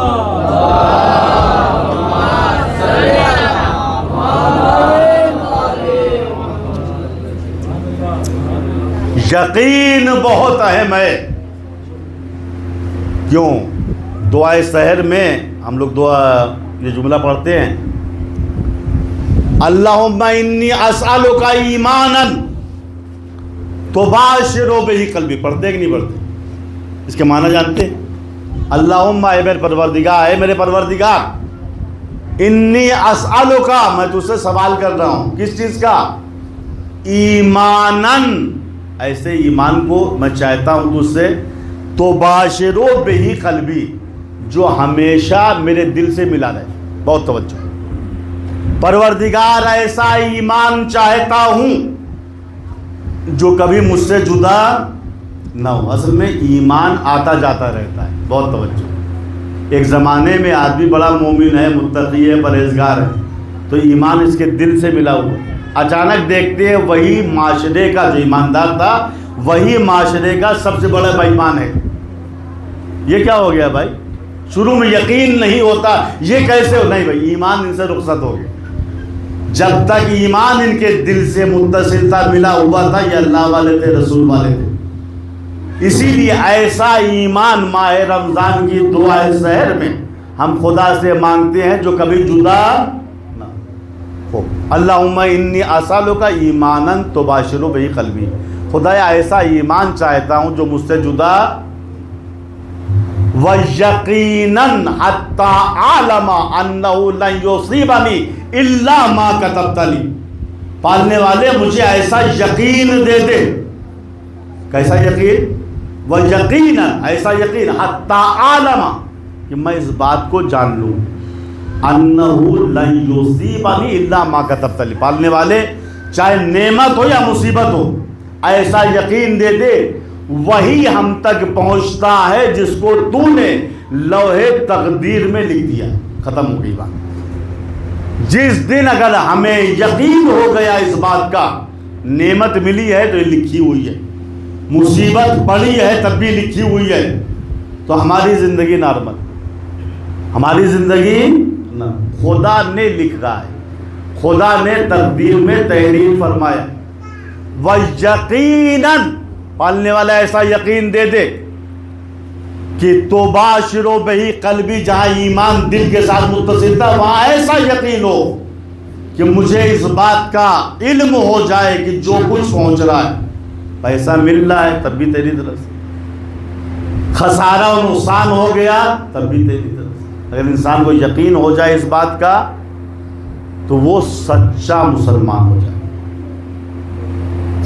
یقین بہت اہم ہے. کیوں؟ دعائے سحر میں ہم لوگ دعا یہ جملہ پڑھتے ہیں، اللہم انی اسألک ایمانا تباشر بہ قلبی. پڑھتے کہ نہیں پڑھتے؟ اس کے معنی جانتے ہیں؟ اللہم، اے میرے پروردگار، اے میرے پروردگار، انی اسألک، میں تجھ سے سوال کر رہا ہوں. کس چیز کا؟ ایمانن، ایسے ایمان کو میں چاہتا ہوں تجھ سے، تباشر بہ قلبی، جو ہمیشہ میرے دل سے ملا رہے. بہت توجہ. پروردگار ایسا ایمان چاہتا ہوں جو کبھی مجھ سے جدا نہ ہو. اصل میں ایمان آتا جاتا رہتا ہے. بہت توجہ. ایک زمانے میں آدمی بڑا مومن ہے، متقی ہے، پرہیزگار ہے، تو ایمان اس کے دل سے ملا ہوا. اچانک دیکھتے ہیں وہی معاشرے کا جو ایماندار تھا وہی معاشرے کا سب سے بڑا بے ایمان ہے. یہ کیا ہو گیا بھائی؟ شروع میں یقین نہیں ہوتا، یہ کیسے ہو؟ نہیں بھائی، ایمان ان سے رخصت ہو گیا. جب تک ایمان ان کے دل سے متصل تھا، ملا ہوا تھا، یہ اللہ والے تھے، رسول والے تھے. اسی لیے ایسا ایمان ماہ رمضان کی دعائے سحر میں ہم خدا سے مانگتے ہیں جو کبھی جدا نہ ہو. اللہم انی اسألک ایمانا تباشر بہ قلبی. خدایا ایسا ایمان چاہتا ہوں جو مجھ سے جدا، وَيَقِينًا حَتَّى عَالَمَ أَنَّهُ لَن يُصِيبَنِي إِلَّا مَا كَتَبْتَ لِي. پالنے والے مجھے ایسا یقین دے دے. کیسا یقین؟ وَيَقِينًا، ایسا یقین، حَتَّى عَالَمَ، کہ میں اس بات کو جان لوں، أَنَّهُ لَن يُصِيبَنِي إِلَّا مَا كَتَبْتَ لِي. پالنے والے چاہے نعمت ہو یا مصیبت ہو، ایسا یقین دے دے وہی ہم تک پہنچتا ہے جس کو تو نے لوح تقدیر میں لکھ دیا. ختم ہو گئی بات. جس دن اگر ہمیں یقین ہو گیا اس بات کا، نعمت ملی ہے تو یہ لکھی ہوئی ہے، مصیبت پڑی ہے تب بھی لکھی ہوئی ہے، تو ہماری زندگی نارمل، ہماری زندگی خدا نے لکھا ہے، خدا نے تقدیر میں تحریر فرمایا. وَيَقِينًا، پالنے والا ایسا یقین دے دے کہ تباشر بہ قلبی، جہاں ایمان دل کے ساتھ متصل تھا وہاں ایسا یقین ہو کہ مجھے اس بات کا علم ہو جائے کہ جو کچھ پہنچ رہا ہے، پیسہ مل رہا ہے تب بھی تیری طرف سے، خسارہ و نقصان ہو گیا تب بھی تیری طرف سے. اگر انسان کو یقین ہو جائے اس بات کا تو وہ سچا مسلمان ہو جائے.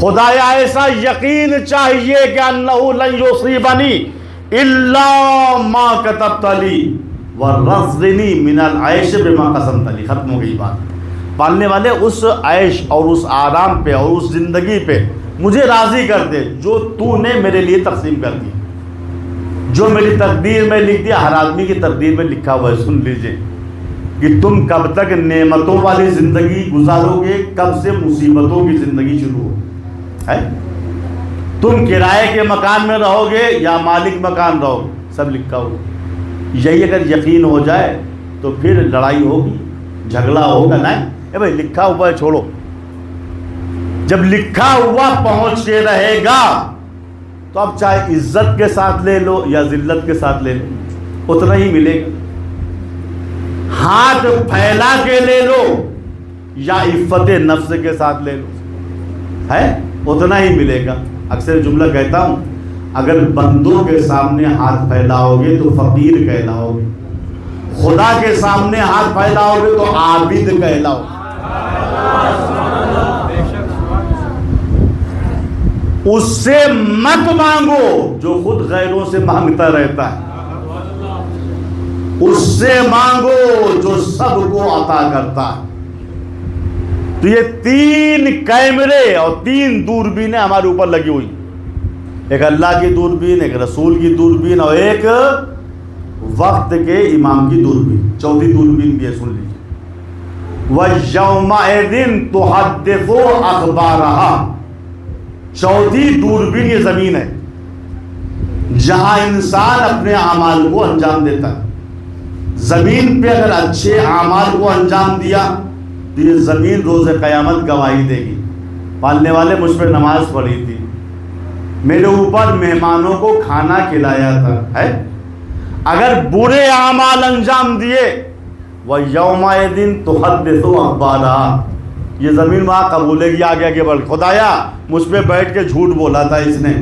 خدایا ایسا یقین چاہیے کہ انہ لن یصیبنی الا ما کتبت لی ورزقنی من العیش بما قسمت لی. ختم ہو گئی بات. پالنے والے اس عیش اور اس آرام پہ اور اس زندگی پہ مجھے راضی کر دے جو تو نے میرے لیے تقسیم کر دی. جو میری تقدیر میں لکھ دیا، ہر آدمی کی تقدیر میں لکھا ہوا ہے، سن لیجئے کہ تم کب تک نعمتوں والی زندگی گزارو گے، کب سے مصیبتوں کی زندگی شروع ہو ہے۔ تم کرائے کے مکان میں رہو گے یا مالک مکان رہو گے، سب لکھا ہو۔ یہی اگر یقین ہو جائے تو پھر لڑائی ہوگی، جھگڑا ہوگا نہیں۔ اے بھائی لکھا ہوا ہے چھوڑو، جب لکھا ہوا پہنچ کے رہے گا تو اب چاہے عزت کے ساتھ لے لو یا ذلت کے ساتھ لے لو، اتنا ہی ملے گا۔ ہاتھ پھیلا کے لے لو یا عفت نفس کے ساتھ لے لو، ہے اتنا ہی ملے گا۔ اکثر جملہ کہتا ہوں، اگر بندوں کے سامنے ہاتھ پھیلاؤ گے تو فقیر کہلاؤ گے، خدا کے سامنے ہاتھ پھیلاؤ گے تو عابد کہلاؤ۔ اس سے مت مانگو جو خود غیروں سے مانگتا رہتا ہے، اس سے مانگو جو سب کو عطا کرتا ہے۔ تو یہ 3 کیمرے اور 3 دوربینیں ہمارے اوپر لگی ہوئی، ایک اللہ کی دوربین، ایک رسول کی دوربین اور ایک وقت کے امام کی دوربین، چوتھی دوربین بھی ہے، سن لیجیے۔ وَيَوْمَئِذٍ تُحَدِّثُ أَخْبَارَهَا، چوتھی دوربین یہ زمین ہے جہاں انسان اپنے اعمال کو انجام دیتا ہے۔ زمین پہ اگر اچھے اعمال کو انجام دیا تو یہ زمین روز قیامت گواہی دے گی۔ پالنے والے مجھ پہ نماز پڑھی تھی، میرے اوپر مہمانوں کو کھانا کھلایا تھا، ہے۔ اگر برے اعمال انجام دیے، وَيَوْمَئِذٍ تُحَدِّثُ أَخْبَارَهَا، یہ زمین وہاں قبولے گی آگے آگے بڑھ، خدایا مجھ پہ بیٹھ کے جھوٹ بولا تھا اس نے،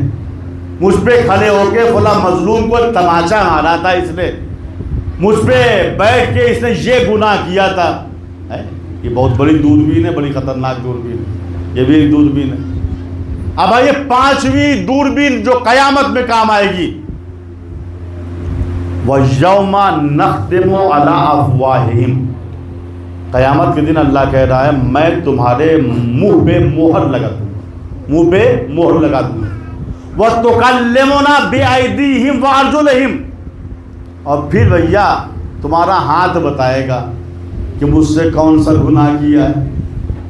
مجھ پہ کھڑے ہو کے فلاں مظلوم کو تماچا مارا تھا اس نے، مجھ پہ بیٹھ کے اس نے یہ گناہ کیا تھا، ہے۔ یہ بہت بڑی دوربین ہے، بڑی خطرناک دوربین ہے، یہ بھی ایک دوربین ہے۔ اب آئیے 5ویں دوربین جو قیامت میں کام آئے گی، وَيَوْمَ نَخْتِمُ عَلَىٰ أَفْوَاهِهِمْ، قیامت کے دن اللہ کہہ رہا ہے میں تمہارے منہ پہ مہر لگا دوں گا، منہ پہ مہر لگا دوں گا۔ وَتُكَلِّمُنَا بِأَيْدِيهِمْ وَأَرْجُلِهِمْ، اور پھر بھیا تمہارا ہاتھ بتائے گا کہ مجھ سے کون سا گناہ کیا ہے،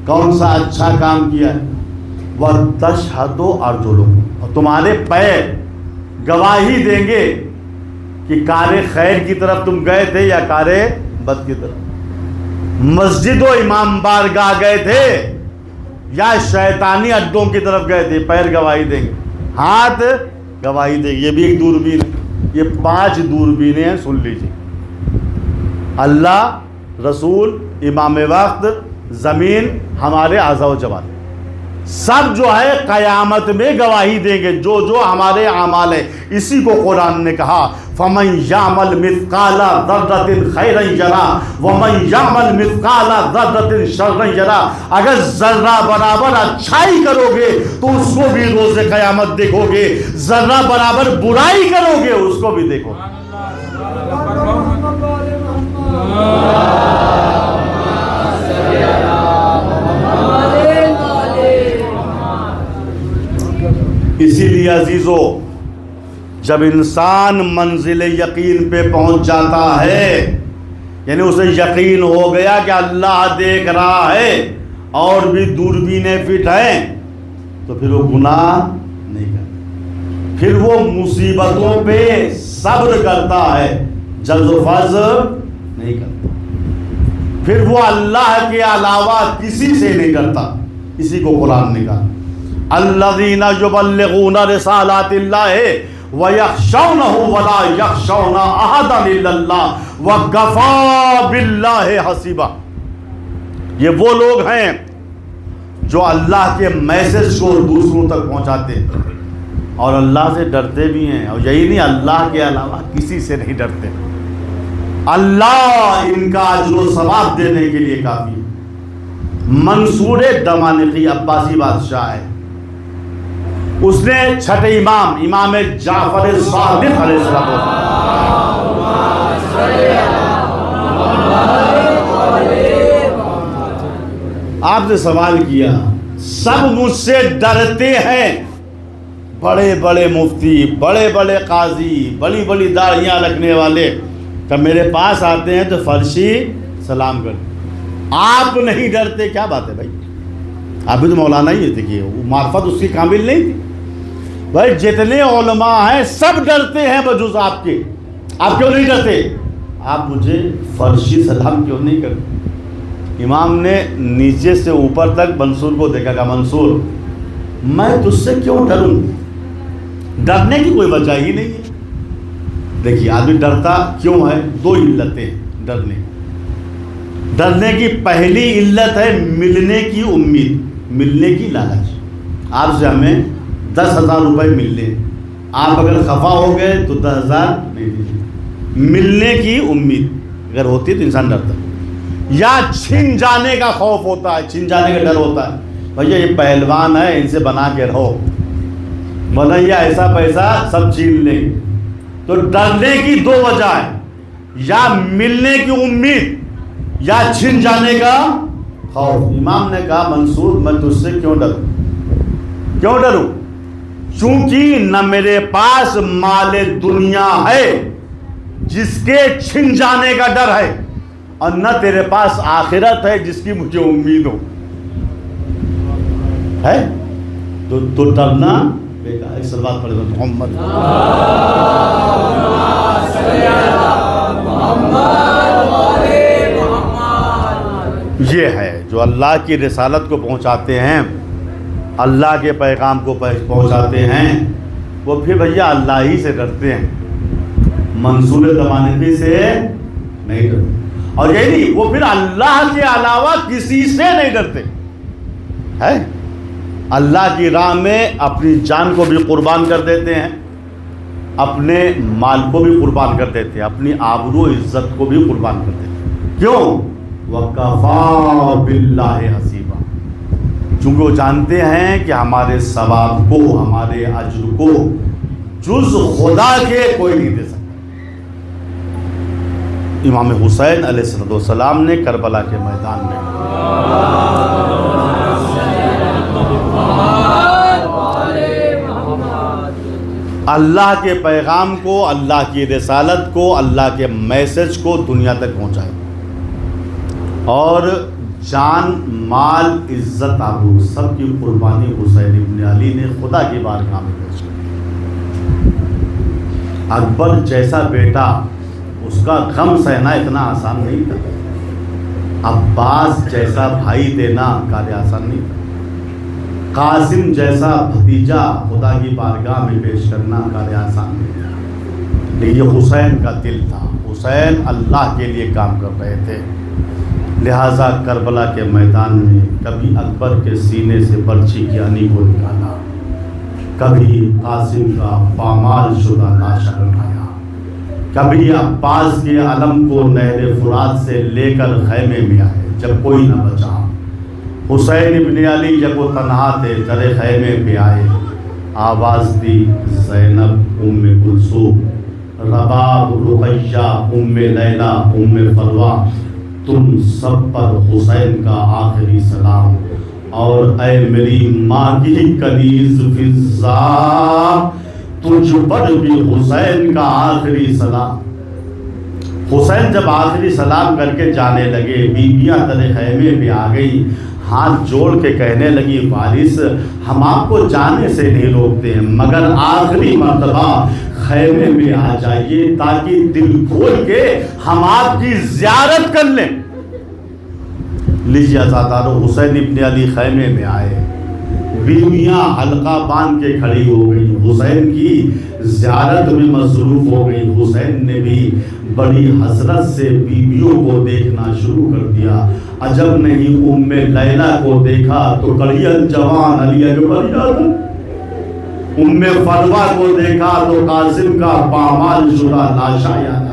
کون سا اچھا کام کیا ہے۔ وَتَشْهَدُ أَرْجُلُكُمْ، اور تمہارے پیر گواہی دیں گے کہ کار خیر کی طرف تم گئے تھے یا کار بد کی طرف، مسجد و امام بارگاہ گئے تھے یا شیطانی اڈوں کی طرف گئے تھے، پیر گواہی دیں گے، ہاتھ گواہی دیں گے۔ یہ بھی ایک دوربین ہے۔ یہ 5 دوربینیں ہیں، سن لیجیے۔ اللہ، رسول، امام وقت، زمین، ہمارے اعضاء و جوارح، سب جو ہے قیامت میں گواہی دیں گے جو جو ہمارے اعمال ہیں۔ اسی کو قرآن نے کہا فَمَنْ يَعْمَلْ مِثْقَالَ ذَرَّةٍ خَيْرًا يَرَهُ وَمَنْ يَعْمَلْ مِثْقَالَ ذَرَّةٍ شَرًّا يَرَهُ، اگر ذرہ برابر اچھائی کرو گے تو اس کو بھی روز قیامت دیکھو گے، ذرہ برابر برائی کرو گے اس کو بھی دیکھو گے۔ اسی لیے عزیزو، جب انسان منزل یقین پہ پہنچ جاتا ہے، یعنی اسے یقین ہو گیا کہ اللہ دیکھ رہا ہے اور بھی دوربینیں فٹ ہیں، تو پھر وہ گناہ نہیں کرتا، پھر وہ مصیبتوں پہ صبر کرتا ہے، جلد و فض نہیں کرتا، پھر وہ اللہ کے علاوہ کسی سے نہیں کرتا۔ اسی کو قرآن نے کہا الذین یبلغون رسالات اللہ وَيَخْشَوْنَهُ وَلَا يَخْشَوْنَ أَحَدًا إِلَّا اللَّهَ وَكَفَى بِاللَّهِ حَسِيبًا، یہ وہ لوگ ہیں جو اللہ کے میسج کو دوسروں تک پہنچاتے ہیں اور اللہ سے ڈرتے بھی ہیں، اور یہی نہیں اللہ کے علاوہ کسی سے نہیں ڈرتے۔ اللہ ان کا اجر و ثواب دینے کے لیے کافی ہے۔ منصور دمانقی عباسی بادشاہ ہے، اس نے چھٹے امام جعفر صادق علیہ السلام آپ سے سوال کیا، سب مجھ سے ڈرتے ہیں، بڑے بڑے مفتی، بڑے بڑے قاضی، بڑی بڑی داڑھیاں رکھنے والے جب میرے پاس آتے ہیں تو فرشی سلام کرتے. آپ نہیں ڈرتے؟ کیا بات ہے بھائی، آپ بھی تو مولانا ہی تھے کہ معرفت اس کی کامل نہیں تھی. بھائی جتنے علماء ہیں سب ڈرتے ہیں بجز آپ کے. آپ کیوں نہیں ڈرتے؟ آپ مجھے فرشی سلام کیوں نہیں کرتے؟ امام نے نیچے سے اوپر تک منصور کو دیکھا کہ منصور میں تجھ سے کیوں ڈروں؟ ڈرنے کی کوئی وجہ ہی نہیں ہے. دیکھیے آدمی ڈرتا کیوں ہے؟ دو علتیں ڈرنے کی. پہلی علت ہے ملنے کی امید، ملنے کی لالچ. آپ سے ہمیں 10,000 روپے ملنے، آپ اگر خفا ہو گئے تو 10,000 نہیں دیجیے. ملنے کی امید اگر ہوتی ہے تو انسان ڈرتا. یا چھن جانے کا خوف ہوتا ہے، چھن جانے کا ڈر ہوتا ہے. بھیا یہ پہلوان ہے، ان سے بنا کے رہو، ورنہ یہ ایسا پیسہ سب چھین لیں. تو ڈرنے کی دو وجہ ہے، یا ملنے کی امید یا چھن جانے کا خوف. امام نے کہا منصور میں تجھ سے کیوں ڈروں؟ چونکہ نہ میرے پاس مال دنیا ہے جس کے چھن جانے کا ڈر ہے، اور نہ تیرے پاس آخرت ہے جس کی مجھے امید ہو. ہے تو ڈرنا بیکار. ایک صلوات پڑھے محمد. یہ ہے جو اللہ کی رسالت کو پہنچاتے ہیں، اللہ کے پیغام کو پہنچاتے ہیں، وہ پھر بھیا اللہ ہی سے ڈرتے ہیں، منصور زمانے سے نہیں ڈرتے. اور یہ نہیں، وہ پھر اللہ کے علاوہ کسی سے نہیں ڈرتے. ہے اللہ کی راہ میں اپنی جان کو بھی قربان کر دیتے ہیں، اپنے مال کو بھی قربان کر دیتے ہیں، اپنی آبرو عزت کو بھی قربان کر دیتے ہیں. کیوں؟ وَكَفَى بِاللَّهِ حَسِيبًا. چونکہ وہ جانتے ہیں کہ ہمارے ثواب کو، ہمارے اجر کو جز خدا کے کوئی نہیں دے سکتا. امام حسین علیہ السلام نے کربلا کے میدان میں اللہ کے پیغام کو، اللہ کی رسالت کو، اللہ کے میسج کو دنیا تک پہنچایا، اور جان، مال، عزت، آبرو سب کی قربانی حسین ابن علی نے خدا کی بارگاہ میں پیش کی. اکبر جیسا بیٹا، اس کا غم سہنا اتنا آسان نہیں تھا. عباس جیسا بھائی دینا کار آسان نہیں تھا. قاسم جیسا بھتیجا خدا کی بارگاہ میں پیش کرنا کار آسان نہیں تھا. لیکن یہ حسین کا دل تھا، حسین اللہ کے لیے کام کر رہے تھے. لہٰذا کربلا کے میدان میں کبھی اکبر کے سینے سے برچھی کی انی کو نکالا، کبھی قاسم کا پامال شدہ لاشا اٹھایا، کبھی عباس کے علم کو نہر فرات سے لے کر خیمے میں آئے جب کوئی نہ بچا. حسین ابن علی جب وہ تنہا تھے در خیمے پہ آئے، آواز دی زینب، ام کلثوم، رباب، رقیہ، ام لیلہ، ام فروہ، تم سب پر حسین کا آخری سلام، اور اے میری ماں کی کنیز فضا، تجھ پر بھی حسین کا آخری سلام. حسین جب آخری سلام کر کے جانے لگے، بیویاں در خیمے میں آ گئی، ہاتھ جوڑ کے کہنے لگی وارث ہم آپ کو جانے سے نہیں روکتے ہیں، مگر آخری مرتبہ خیمے میں آ جائیے تاکہ دل کھول کے ہم آپ کی زیارت کر لیں. لیجیے عزادارو، حسین ابن علی خیمے میں آئے، بیویاں حلقہ باندھ کے کھڑی ہو گئی، حسین کی زیارت میں مصروف ہو گئی. حسین نے بھی بڑی حسرت سے بیویوں کو دیکھنا شروع کر دیا. عجب نہیں، ام لیلہ کو دیکھا تو کڑی الجوان علی اکبر یاد، ام فروہ کو دیکھا تو قاسم کا پامال شدہ لاشا یاد.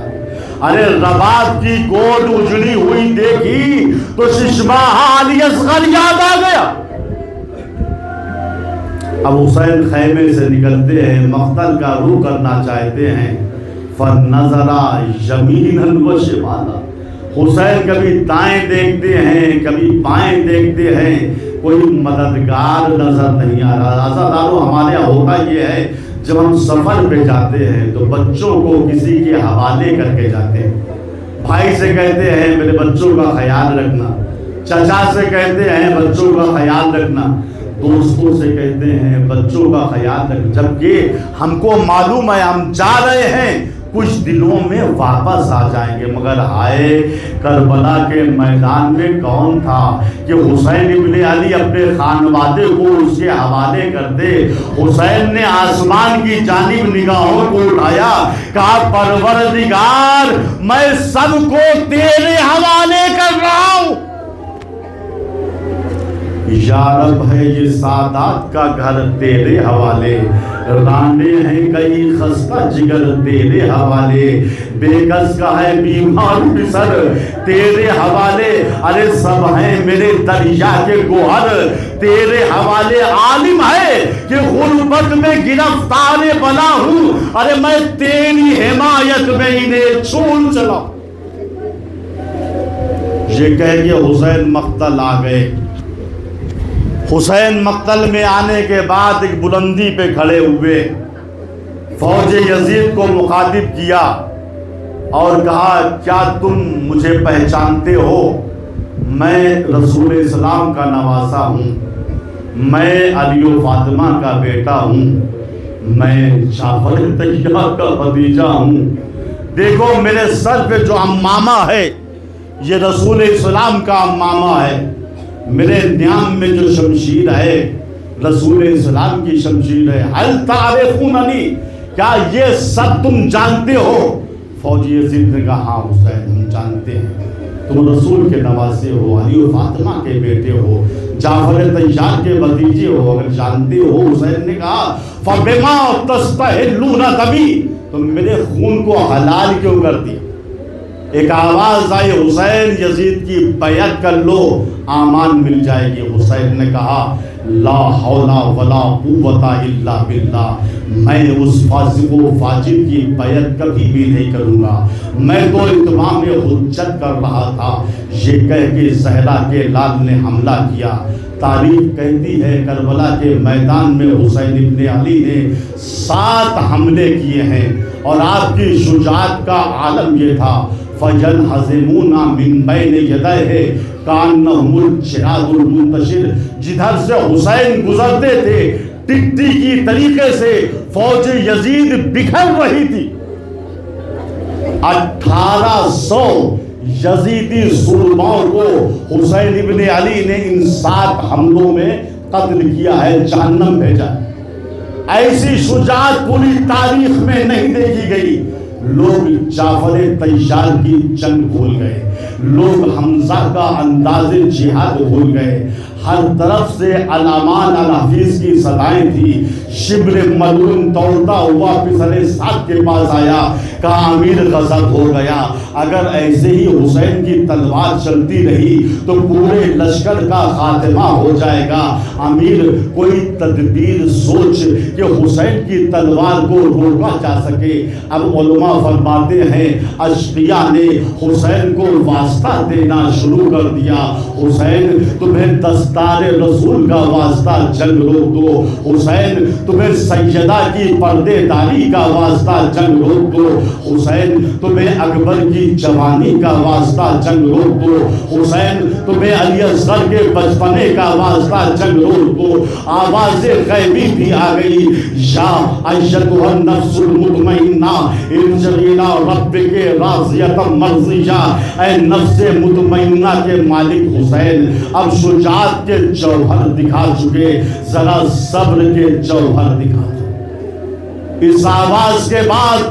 ارے رباب کی گود اجڑی ہوئی دیکھی تو ششمہ علی اصغر یاد آ گیا. اب حسین خیمے سے نکلتے ہیں، مقتل کا روح کرنا چاہتے ہیں. فَنَظَرَ يَمِينًا وَشِمَالًا، حسین کبھی دائیں دیکھتے ہیں، کبھی بائیں دیکھتے ہیں، کوئی مددگار نظر نہیں آ رہا۔ عزیزانو، ہمارے یہاں ہوتا یہ ہے جب ہم سفر پہ جاتے ہیں تو بچوں کو کسی کے حوالے کر کے جاتے ہیں۔ بھائی سے کہتے ہیں میرے بچوں کا خیال رکھنا، چچا سے کہتے ہیں بچوں کا خیال رکھنا، دوستوں سے کہتے ہیں بچوں کا خیال رکھنا، جبکہ ہم کو معلوم ہے ہم جا رہے ہیں کچھ دنوں میں واپس آ جائیں گے۔ مگر ہائے، کربلا کے میدان میں کون تھا کہ حسین ابن علی اپنے خانوادے کو اس کے حوالے کر دے؟ حسین نے آسمان کی جانب نگاہوں کو اٹھایا، کہا پروردگار میں سب کو تیرے حوالے کر رہا ہوں۔ یا رب ہے یہ سادات کا گھر تیرے حوالے، رانے ہیں کئی خستہ جگر تیرے حوالے، بے کس کا ہے بیمار بسر تیرے حوالے، ارے سب ہیں میرے دریا کے گوہر تیرے حوالے، عالم ہے کہ غربت میں گرفتار بلا ہوں، ارے میں تیری حمایت میں انہیں چھوڑ چلا۔ یہ کہہ کے حسین مقتل آ گئے۔ حسین مقتل میں آنے کے بعد ایک بلندی پہ کھڑے ہوئے، فوج یزید کو مخاطب کیا اور کہا کیا تم مجھے پہچانتے ہو؟ میں رسول اسلام کا نواسا ہوں، میں علی و فاطمہ کا بیٹا ہوں، میں جعفر طیار کا بھتیجا ہوں، دیکھو میرے سر پہ جو عمامہ ہے یہ رسول اسلام کا عمامہ ہے، میرے نیام میں جو شمشیر ہے رسول اسلام کی شمشیر ہے، حل تعرفوننی، کیا یہ سب تم جانتے ہو؟ فوجی یزید نے کہا ہاں حسین ہم جانتے ہیں، تم رسول کے نواسے ہو، علی و فاطمہ کے بیٹے ہو، جعفر طیار کے بھتیجے ہو، اگر جانتے ہو۔ حسین نے کہا فبما تستحلون دمی، تم میرے خون کو حلال کیوں کر دیا؟ ایک آواز آئی حسین یزید کی بیعت کر لو امان مل جائے گی۔ حسین نے کہا لا حول ولا قوت الا باللہ، میں اس فاسق و فاجر کی بیعت کبھی بھی نہیں کروں گا، میں تو اتمام حجت کر رہا تھا۔ یہ کہہ کے زہرا کے لال نے حملہ کیا۔ تاریخ کہتی ہے کربلا کے میدان میں حسین ابن علی نے 7 حملے کیے ہیں، اور آپ کی شجاعت کا عالم یہ تھا فَيَنْحَزِمُونَ مِنْ بَيْنِ يَدَيْهِ كَأَنَّهُمُ الْچِرَاغُ الْمُنْتَشِرُ، جدھر سے حسین گزرتے تھے ٹکٹی کی طریقے سے فوج یزید بکھر رہی تھی۔ 1800 یزیدی سرباؤں کو حسین ابن علی نے ان 7 حملوں میں قتل کیا ہے، جہنم بھیجا۔ ایسی شجاعت پوری تاریخ میں نہیں دیکھی گئی۔ لوگ جعفر طیار کی جنگ بھول گئے، لوگ حمزہ کا انداز جہاد بھول گئے، ہر طرف سے علامان الحفیظ کی صدائیں تھی۔ شبر ملعون دوڑتا ہوا پسر سعد کے پاس آیا، کہا امیر غضب ہو گیا، اگر ایسے ہی حسین کی تلوار چلتی رہی تو پورے لشکر کا خاتمہ ہو جائے گا، امیر کوئی تدبیر سوچ کہ حسین کی تلوار کو روکا جا سکے۔ اب علماء فرماتے ہیں اشقیاء نے حسین کو واسطہ دینا شروع کر دیا، حسین تمہیں دستار رسول کا واسطہ جنگ روک دو، حسین تمہیں سیدہ کی پردے داری کا واسطہ جنگ روک دو، حسین تمہیں اکبر کی جوانی کا واسطہ جنگ روک دو، حسین تمہیں علی اصغر کے بچپنے کا واسطہ جنگ روک دو۔ آواز غیبی بھی آ گئی، یا ایتھا النفس المطمئنہ ارجعی الی ربک راضیۃ مرضیہ، اے نفس مطمئنہ کے مالک حسین اب شجاعت کے جوہر دکھا چکے، ذرا صبر کے جوہر دکھا دو۔ اس آواز کے بعد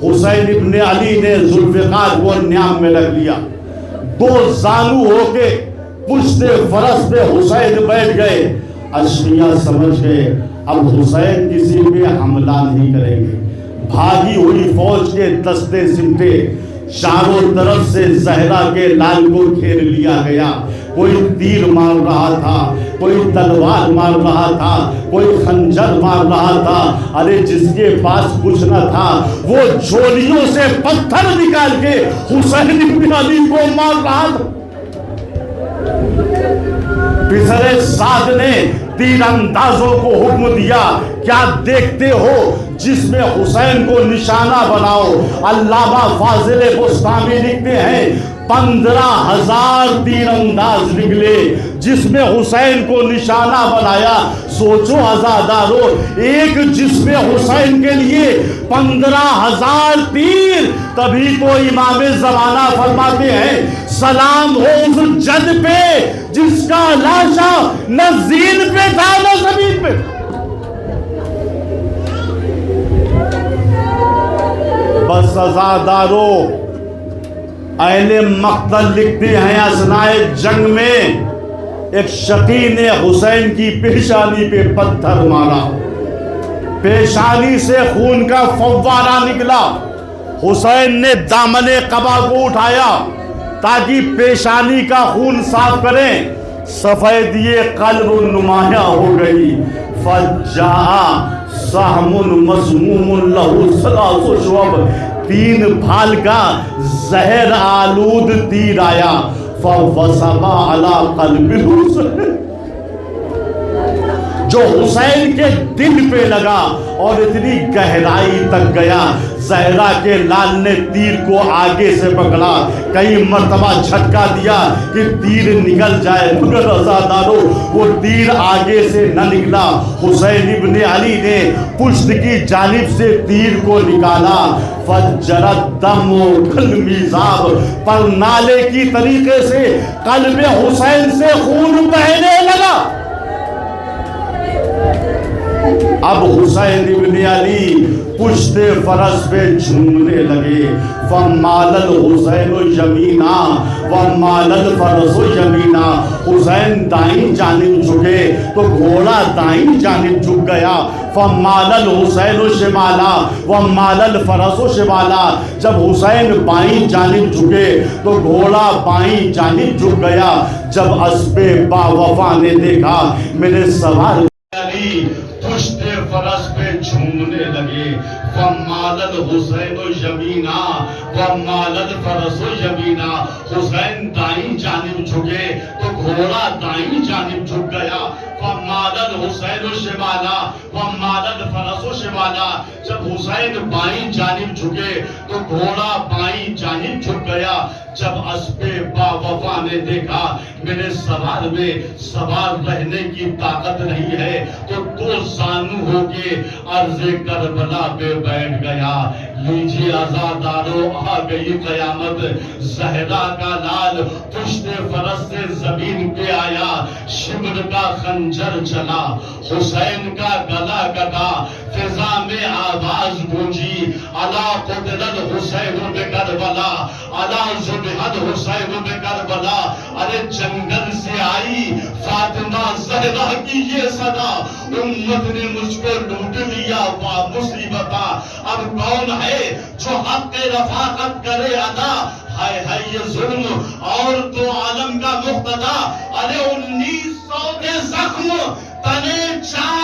حسین ابن علی نے ذوالفقار کو نیام میں رکھ لیا، 2 زانو ہو کے پشت فرس پہ حسین بیٹھ گئے۔ اشقیاء سمجھ گئے اب حسین کسی پہ حملہ نہیں کریں گے۔ بھاگی ہوئی فوج کے دستے سمٹے، چاروں طرف سے زہرا کے لال کو گھیر لیا گیا، کوئی تیر مار رہا تھا، کوئی تلوار مار رہا تھا، کوئی خنجر مار رہا تھا، ارے جس کے پاس کچھ نہ تھا وہ جھولیوں سے پتھر نکال کے حسین ابن علی کو مار رہا تھا۔ پسرے سعد نے تیر اندازوں کو حکم دیا، کیا دیکھتے ہو جس میں حسین کو نشانہ بناؤ۔ علامہ فاضل بستامی لکھتے ہیں 15,000 تیر انداز نکلے جس میں حسین کو نشانہ بنایا۔ سوچو عزادارو، ایک جسم حسین کے لیے 15,000 تیر۔ تبھی تو امام زمانہ فرماتے ہیں سلام ہو اس جد پہ جس کا لاشا نہ زین پہ تھا نہ زمین پہ۔ بس عزادارو، اہل مقتل لکھتے ہیں اثناء جنگ میں ایک شقی نے حسین کی پیشانی پہ پتھر مارا، پیشانی سے خون کا فوارہ نکلا۔ حسین نے دامن قبا کو اٹھایا تاکہ پیشانی کا خون صاف کریں، سفیدی قلب نمایاں ہو گئی۔ فجاء سہم مسموم لہو ثلاث شعب، 3 بھال کا زہر آلود تیر آیا۔ فوصب علی قلب الحسین، جو حسین کے دل پہ لگا اور اتنی گہرائی تک گیا۔ زہرا کے لال نے تیر کو آگے سے پکڑا، کئی مرتبہ جھٹکا دیا کہ تیر نکل جائے، مگر عزادارو وہ تیر آگے سے نہ نکلا۔ حسین ابن علی نے پشت کی جانب سے تیر کو نکالا۔ فجرت دم کالمیزاب، پر نالے کی طریقے سے قلب حسین سے خون بہنے لگا۔ اب حسین ابن علی پشت فرس پہ جھومنے لگے۔ فمال الحسین یمینا ومال الفرس یمینا، حسین دائیں جانب جھکے تو گھوڑا دائیں جانب جھک گیا۔ فمال الحسین شمالا ومال الفرس شمالا، جب حسین بائیں جانب جھکے تو گھوڑا بائیں جانب جھک گیا۔ جب اسب با وفا نے دیکھا میرے سوار علی پشت فرس پہ جھومنے لگے۔ فمال الحسین یمینا ومال الفرس یمینا، حسین دائیں جانب جھکے تو گھوڑا دائیں جانب جھک گیا۔ فمال الحسین شمالا ومال الفرس شمالا، جب حسین بائیں جانب جھکے تو گھوڑا بائیں جانب جھک گیا۔ جب اسب با وفا نے دیکھا میرے سوار میں سوار رہنے کی طاقت نہیں ہے تو 2 زانو ہو کے عرض کربلا پہ بیٹھ گیا۔ لیجیے عزادارو، آ گئی قیامت، زہرا کا لال پشت فرس سے زمین پہ آیا، شمر کا خنجر چلا، حسین کا گلا کٹا، فضا میں آواز گونجی، الا قتل الحسین بکربلا، الا ذبح الحسین بکربلا۔ ارے جنگل سے آئی فاطمہ زہرا کی یہ صدا، امت نے مجھ کو لوٹ لیا وا مصیبتا، اب کون ہے جو حق رفاقت کرے ادا، ہائے ہائے یہ ظلم اور تو عالم کا مقتدا۔ ارے 1900 کے زخم تنے چار